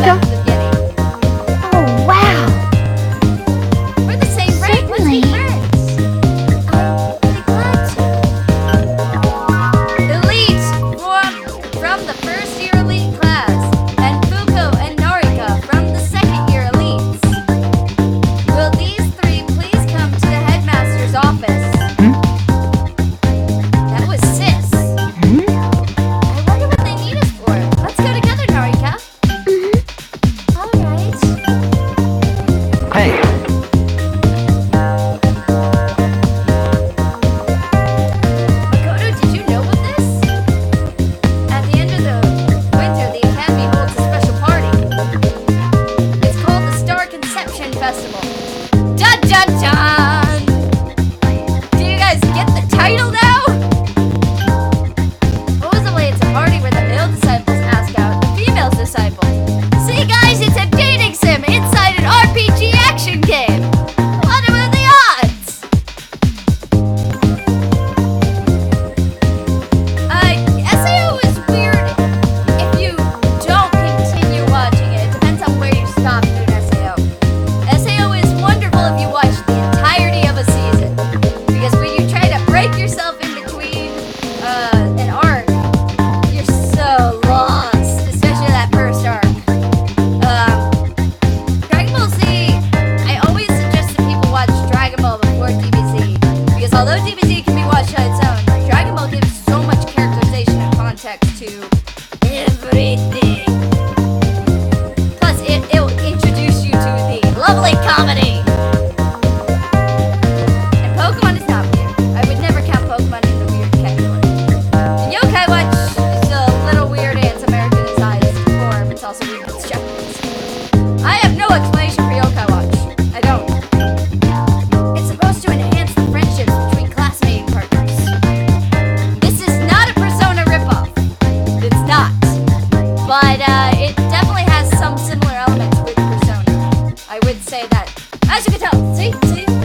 As you can tell, see,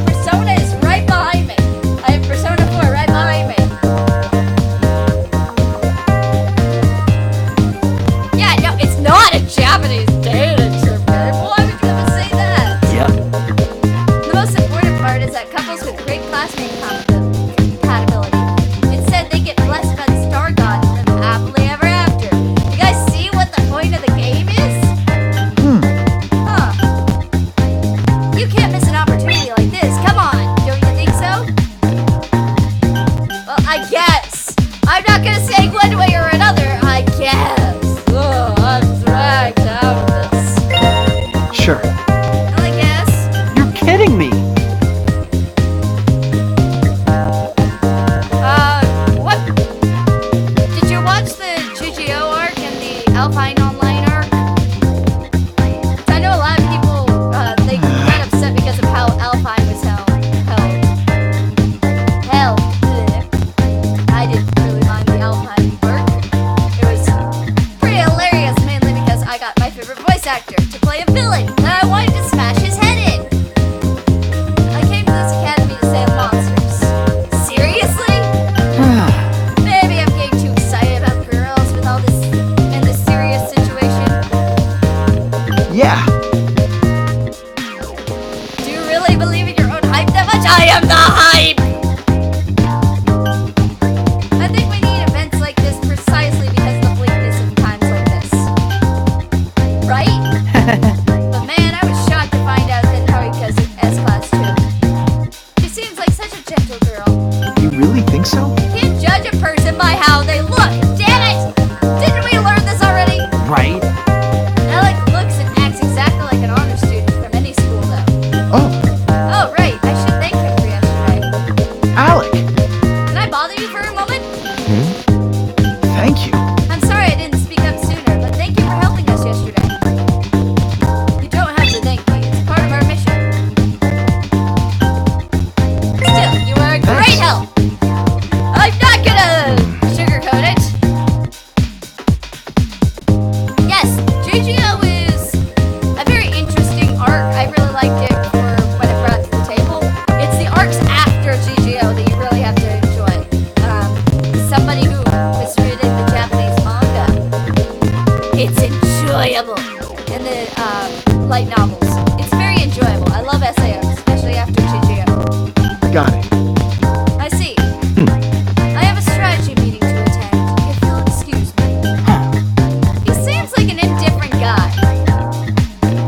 Persona is right behind me. I have Persona 4 right behind me. Yeah, no, it's not a Japanese dating sim game. Why would you ever say that? Yep. The most important part is that couples with great classmate compatibility, it said they get blessed by the star god and live happily ever after. You guys see what the point of the game is? Huh. You can't miss an opportunity like this. Come on, don't you think so? Well, I guess. I'm not gonna say one way or another, I guess. Oh, I'm dragged out of this. Sure. Well, I guess. You're kidding me. What? Did you watch the GGO arc and the Alpine Online arc? I know a lot of people, they got upset because of how Alpine was held. I didn't really mind the Alpine arc. It was pretty hilarious, mainly because I got my favorite voice actor to play a villain that I wanted to smash his head in. I came to this academy to save monsters. Seriously? Maybe I'm getting too excited about girls with all this in this serious situation. Yeah. Do you really believe in your own hype that much? I am the hype! I think we need events like this precisely because of the bleakness of times like this. Right? But man, I was shocked to find out that Haruka's in S-Class too. She seems like such a gentle girl. You really think so? Can't judge a person by how they look. Damn it! Didn't we learn this already? Right? Alec looks and acts exactly like an honor student from any school, though. Oh, Oh, right. I should thank him for yesterday. Alec. Can I bother you for a moment? Thank you. I'm sorry I didn't speak up sooner, but thank you for helping us yesterday. You don't have to thank me. It's part of our mission. Still, you are a great Thanks. help. I'm not gonna sugarcoat it. Yes, JGO is a very interesting arc. I really liked it for what it brought to the table. It's the arcs after GGO that you really have to enjoy. Somebody who has read the Japanese manga, it's enjoyable. And the light novels, it's very enjoyable. I love SAO, especially after GGO. Got it. I see. I have a strategy meeting to attend, if you'll excuse me. He seems like an indifferent guy.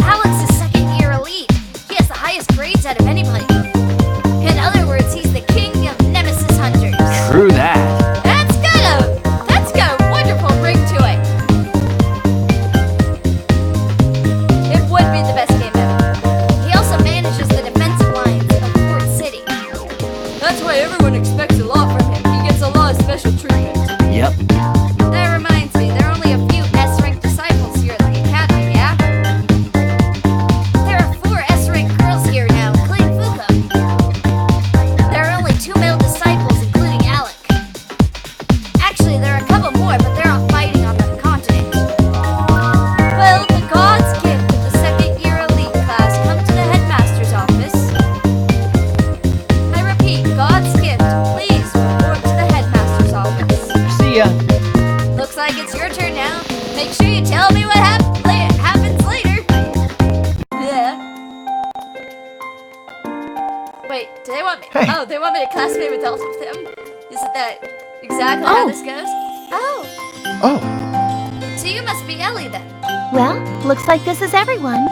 Alex is second year elite. He has the highest grades out of anybody. In other words, he's the king of nemesis hunters. True that. That's got a wonderful ring to it. It would be the best game ever. He also manages the defensive lines of Port City. That's why everyone expects a lot from him. He gets a lot of special treatment. Yep. That reminds me, there are only a few S-rank disciples here at the academy, yeah? There are 4 S-rank girls here now, including Fuko. There are only 2 male disciples, including Alec. Actually, there are a couple more, but they're all fighting on the continent. Well, the God's gift of the second year elite class come to the headmaster's office. I repeat, God's gift, please report to the headmaster's office. See ya. Looks like it's your turn now. Make sure you tell me what happens later. Yeah. Wait, do they want me? Hey. Oh, they want me to classmate with all of them? Isn't that exactly how Oh. this goes? Oh, Oh, so you must be Ellie then. Well, looks like this is everyone.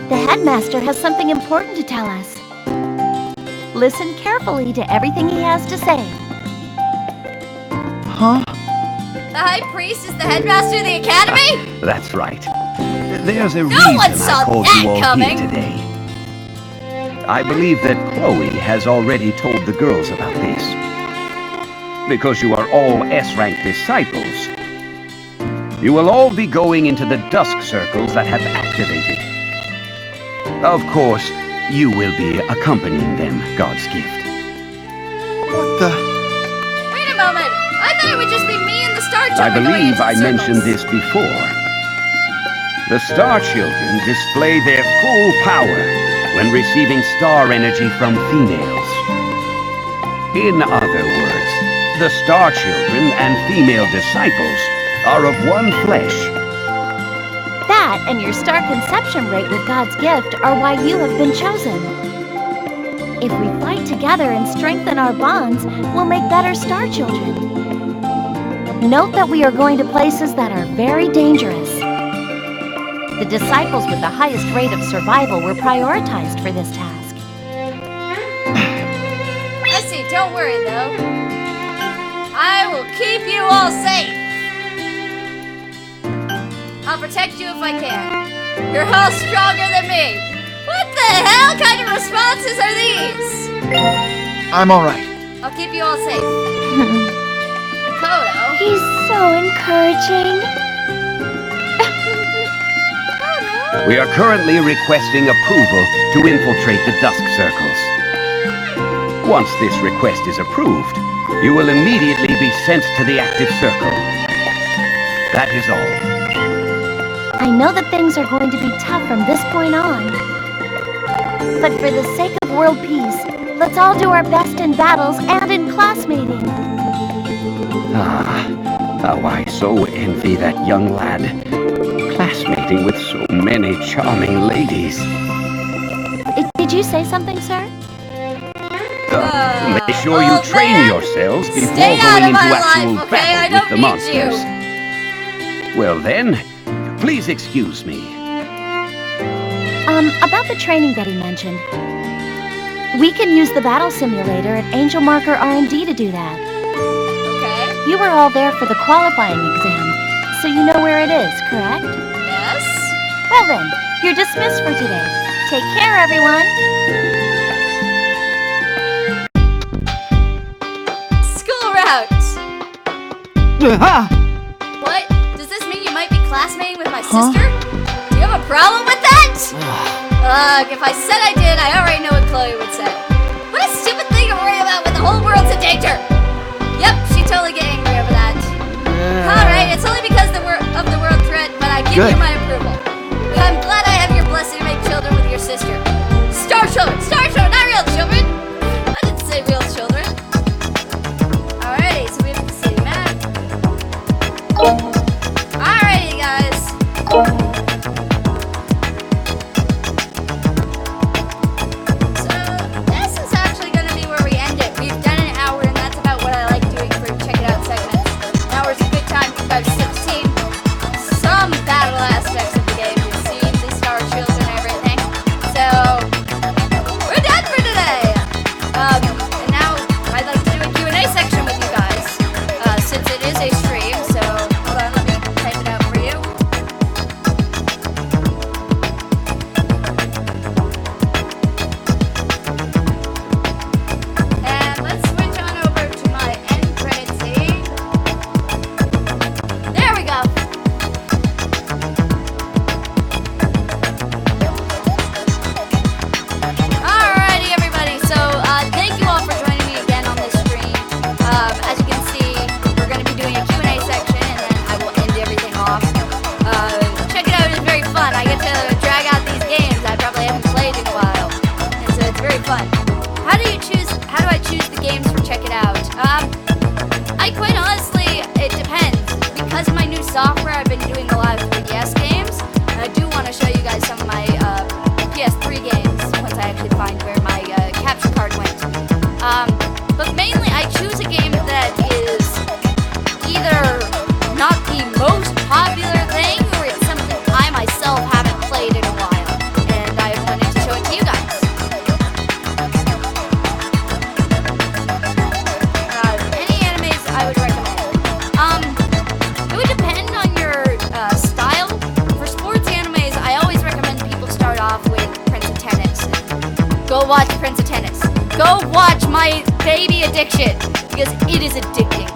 The headmaster has something important to tell us. Listen carefully to everything he has to say. huh? The high priest is the headmaster of the academy? That's right. There's a No reason one saw I called that you all coming. here today. I believe that Chloe has already told the girls about this. Because you are all S-rank disciples, you will all be going into the dusk circles that have activated. Of course, you will be accompanying them, God's gift. What the? Wait a moment. I thought it would just be me and the Star Children I going believe into I the mentioned circles. this before. The Star Children display their full power when receiving star energy from females. In other words, the Star Children and female disciples are of one flesh. That and your star conception rate with God's gift are why you have been chosen. If we fight together and strengthen our bonds, we'll make better star children. Note that we are going to places that are very dangerous. The disciples with the highest rate of survival were prioritized for this task. Essie, don't worry though. I will keep you all safe. I'll protect you if I can. You're all stronger than me. What the hell kind of responses are these? I'm alright. I'll keep you all safe. Kodo. He's so encouraging. We are currently requesting approval to infiltrate the Dusk Circles. Once this request is approved, you will immediately be sent to the active circle. That is all. I know that things are going to be tough from this point on. But for the sake of world peace, let's all do our best in battles and in classmating. How I so envy that young lad. Classmating with so many charming ladies. Did you say something, sir? Make sure you train yourselves before Stay out going of into my actual life, okay? I battle with don't the need monsters. Well then, please excuse me. About the training that he mentioned. We can use the battle simulator at Angel Marker R&D to do that. Okay. You were all there for the qualifying exam, so you know where it is, correct? Yes? Well then, you're dismissed for today. Take care, everyone. School route. Ha! What? Does this mean you might be classmating with my sister? Do you have a problem with that? Ugh, if I said I did, I already know what Chloe would say. What a stupid thing to worry about when the whole world's in danger! Yep, she'd totally get angry over that. Alright, it's only because of the world threat, but I give you my approval. I'm glad I have your blessing to make children with your sister. Star children, not real children! I didn't say real children. Alrighty, so we have the city map. Alrighty, guys. So, this is actually going to be where we end it. We've done an hour, and that's about what I like doing for Check It Out segments. An hour's a good time for about 16. Some battle aspects of the game. We've seen the Star Children and everything. So, we're done for today. And now I'd like to do a Q&A section with you guys. Since it is a stream, so hold on, let me type it out for you. And let's switch on over to my end credit scene. There we go. Alrighty, everybody. So, thank you all for joining me again on this stream. As you can see, we're going to be doing a Q&A section, and then I will end everything off. Check It Out is very fun. I get to drag out these games I probably haven't played in a while, and so it's very fun. How do I choose the games for Check It Out? I quite honestly, it depends. Because of my new software, I've been doing a lot of 3DS games, and I do want to show you guys some of my PS3 games once I actually find where my capture card went. But mainly, I choose a game that is either not the most popular thing, or it's something I myself haven't played in a while, and I wanted to show it to you guys. Any animes I would recommend. It would depend on your style. For sports animes, I always recommend people start off with Prince of Tennis. Go watch Prince of Tennis. Go watch My Baby Addiction, because it is addicting.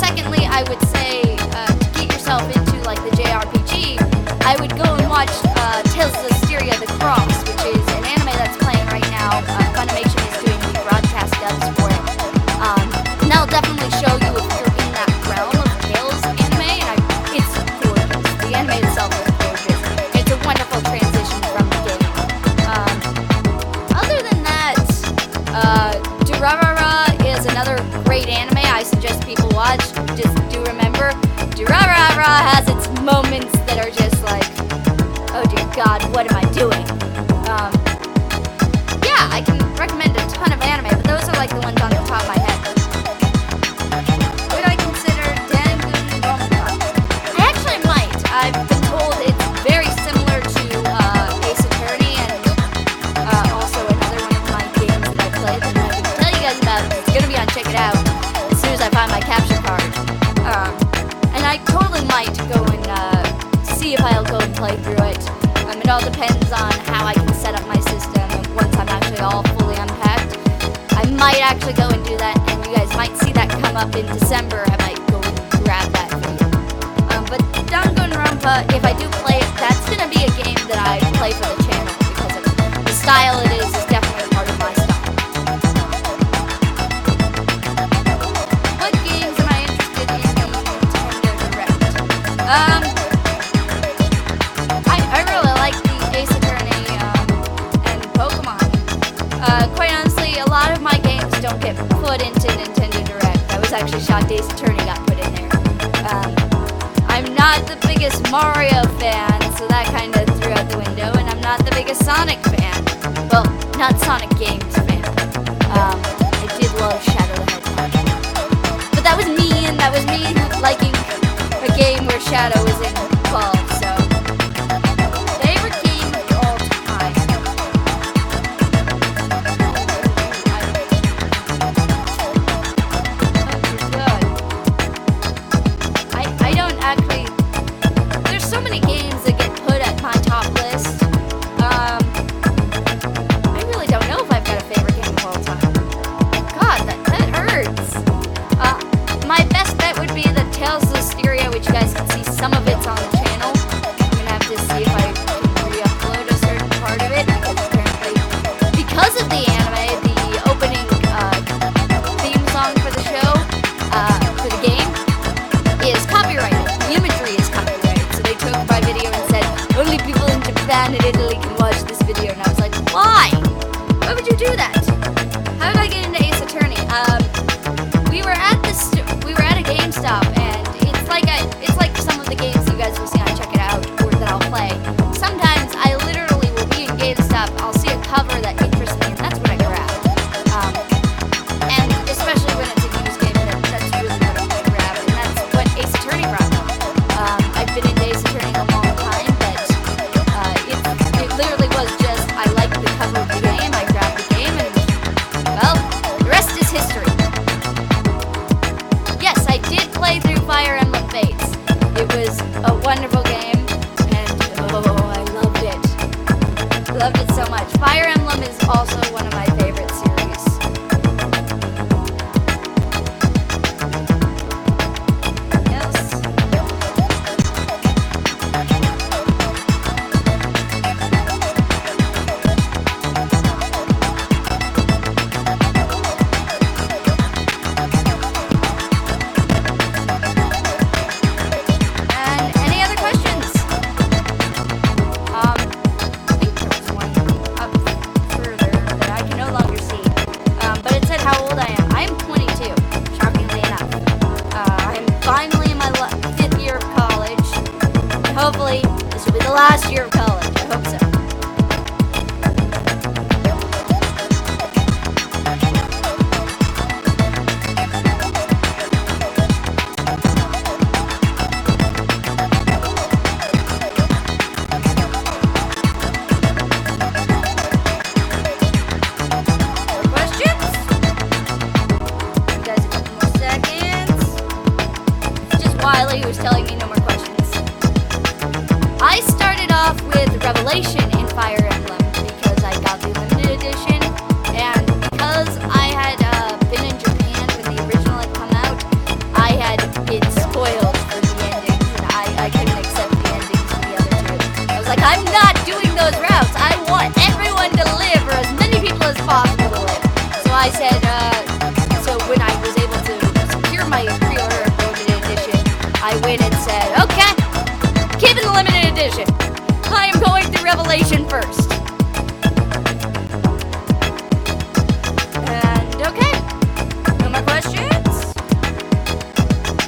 Secondly, I would say to get yourself into like the JRPG, I would go and watch Tales of Asteria: The Cross, which is an anime that's playing right now. Funimation is doing the broadcast dubs for it. And that'll definitely show you if you're in that realm of Tales anime, and it's gorgeous. The anime itself is gorgeous. It's a wonderful transition from the game. dear God, what am I doing? Yeah, I can recommend a ton of anime, but those are like the ones on the top of my head. Would I consider Danganronpa? I actually might. I've been told it's very similar to Ace Attorney and also another one of my games that I played that I can tell you guys about. It's gonna be on Check It Out as soon as I find my capture card. And I totally might go and see if I'll go and play through it. It all depends on how I can set up my system and once I'm actually all fully unpacked. I might actually go and do that, and you guys might see that come up in December. I might go and grab that for you. But Danganronpa, if I do play it, that's gonna be a game that I play for the channel because of the style it is definitely a part of my style. What games am I interested in the Nintendo Direct? I really like the Ace Attorney and Pokemon. Quite honestly, a lot of my games don't get put into Nintendo Direct. I was actually shocked Ace Attorney got put in there. I'm not the biggest Mario fan, so that kind of threw out the window, and I'm not the biggest Sonic fan. Well, not Sonic games fan. I did love Shadow the Hedgehog. But that was me, and that was me liking a game where Shadow was involved, so... Favorite game of all time? I don't actually... There's so many games that get put at my top list. I really don't know if I've got a favorite game of all time. God, that hurts. My best bet would be the Tales of Styria, which you guys can see some of it's on the channel. I'm gonna have to see if I can re-upload a certain part of it, because apparently, because of the anime, the opening theme song for the show, for the game, is copyrighted. The imagery is copyrighted, so they took my video and said, only people in Japan and Italy can watch this video, and I was like, why? Why would you do that? How did I get into Ace Attorney? We were at a GameStop, and it's like some of the games you guys will see on Check It Out, or that I'll play. Sometimes I literally will be in GameStop, I'll see a cover that interests me, and that's what I grab. And especially when it's a used game, that's really what I'm going to grab, and that's what Ace Attorney brought me. I've been into Ace Attorney a long time, but it literally was just, I liked the cover of the game, I grabbed the game, and, well, the rest is history. Yes, I did play through Fire Emblem Fates. It was a wonderful game, and I loved it. Loved it so much. Fire Emblem is also one of my favorite series. Yes. And any other questions? I think there was one up further that I can no longer see. But it said how old I am. I am 22, shockingly enough. I'm finally in my 5th year of college. Hopefully, this will be the last year of college. I hope so. Questions? You guys, a couple more seconds. It's just Wiley who's telling me no more questions. I started off with Revelation in Fire Emblem because I got the limited edition, and because I had been in Japan when the original had come out, I had been spoiled for the endings, and I couldn't accept the endings for the other two. I was like, I'm not doing those routes. I want everyone to live, or as many people as possible to live. So I said, so when I was able to secure my pre-order of limited edition, I went and said, okay, keeping the limited edition. I am going through Revelation first. And okay, no more questions?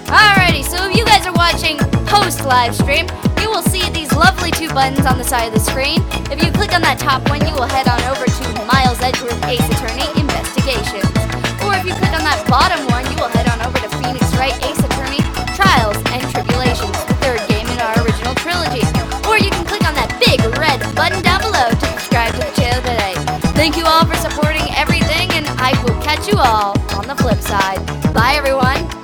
Alrighty, so if you guys are watching post live stream, you will see these lovely two buttons on the side of the screen. If you click on that top one, you will head on over to Miles Edgeworth Ace Attorney Investigations. Or if you click on that bottom one, you will head on over to Phoenix Wright Ace Attorney Trials and Tribulations, the third game in our original trilogy. Or you can click on that big red button down below to subscribe to the channel today. Thank you all for supporting everything, and I will catch you all on the flip side. Bye, everyone.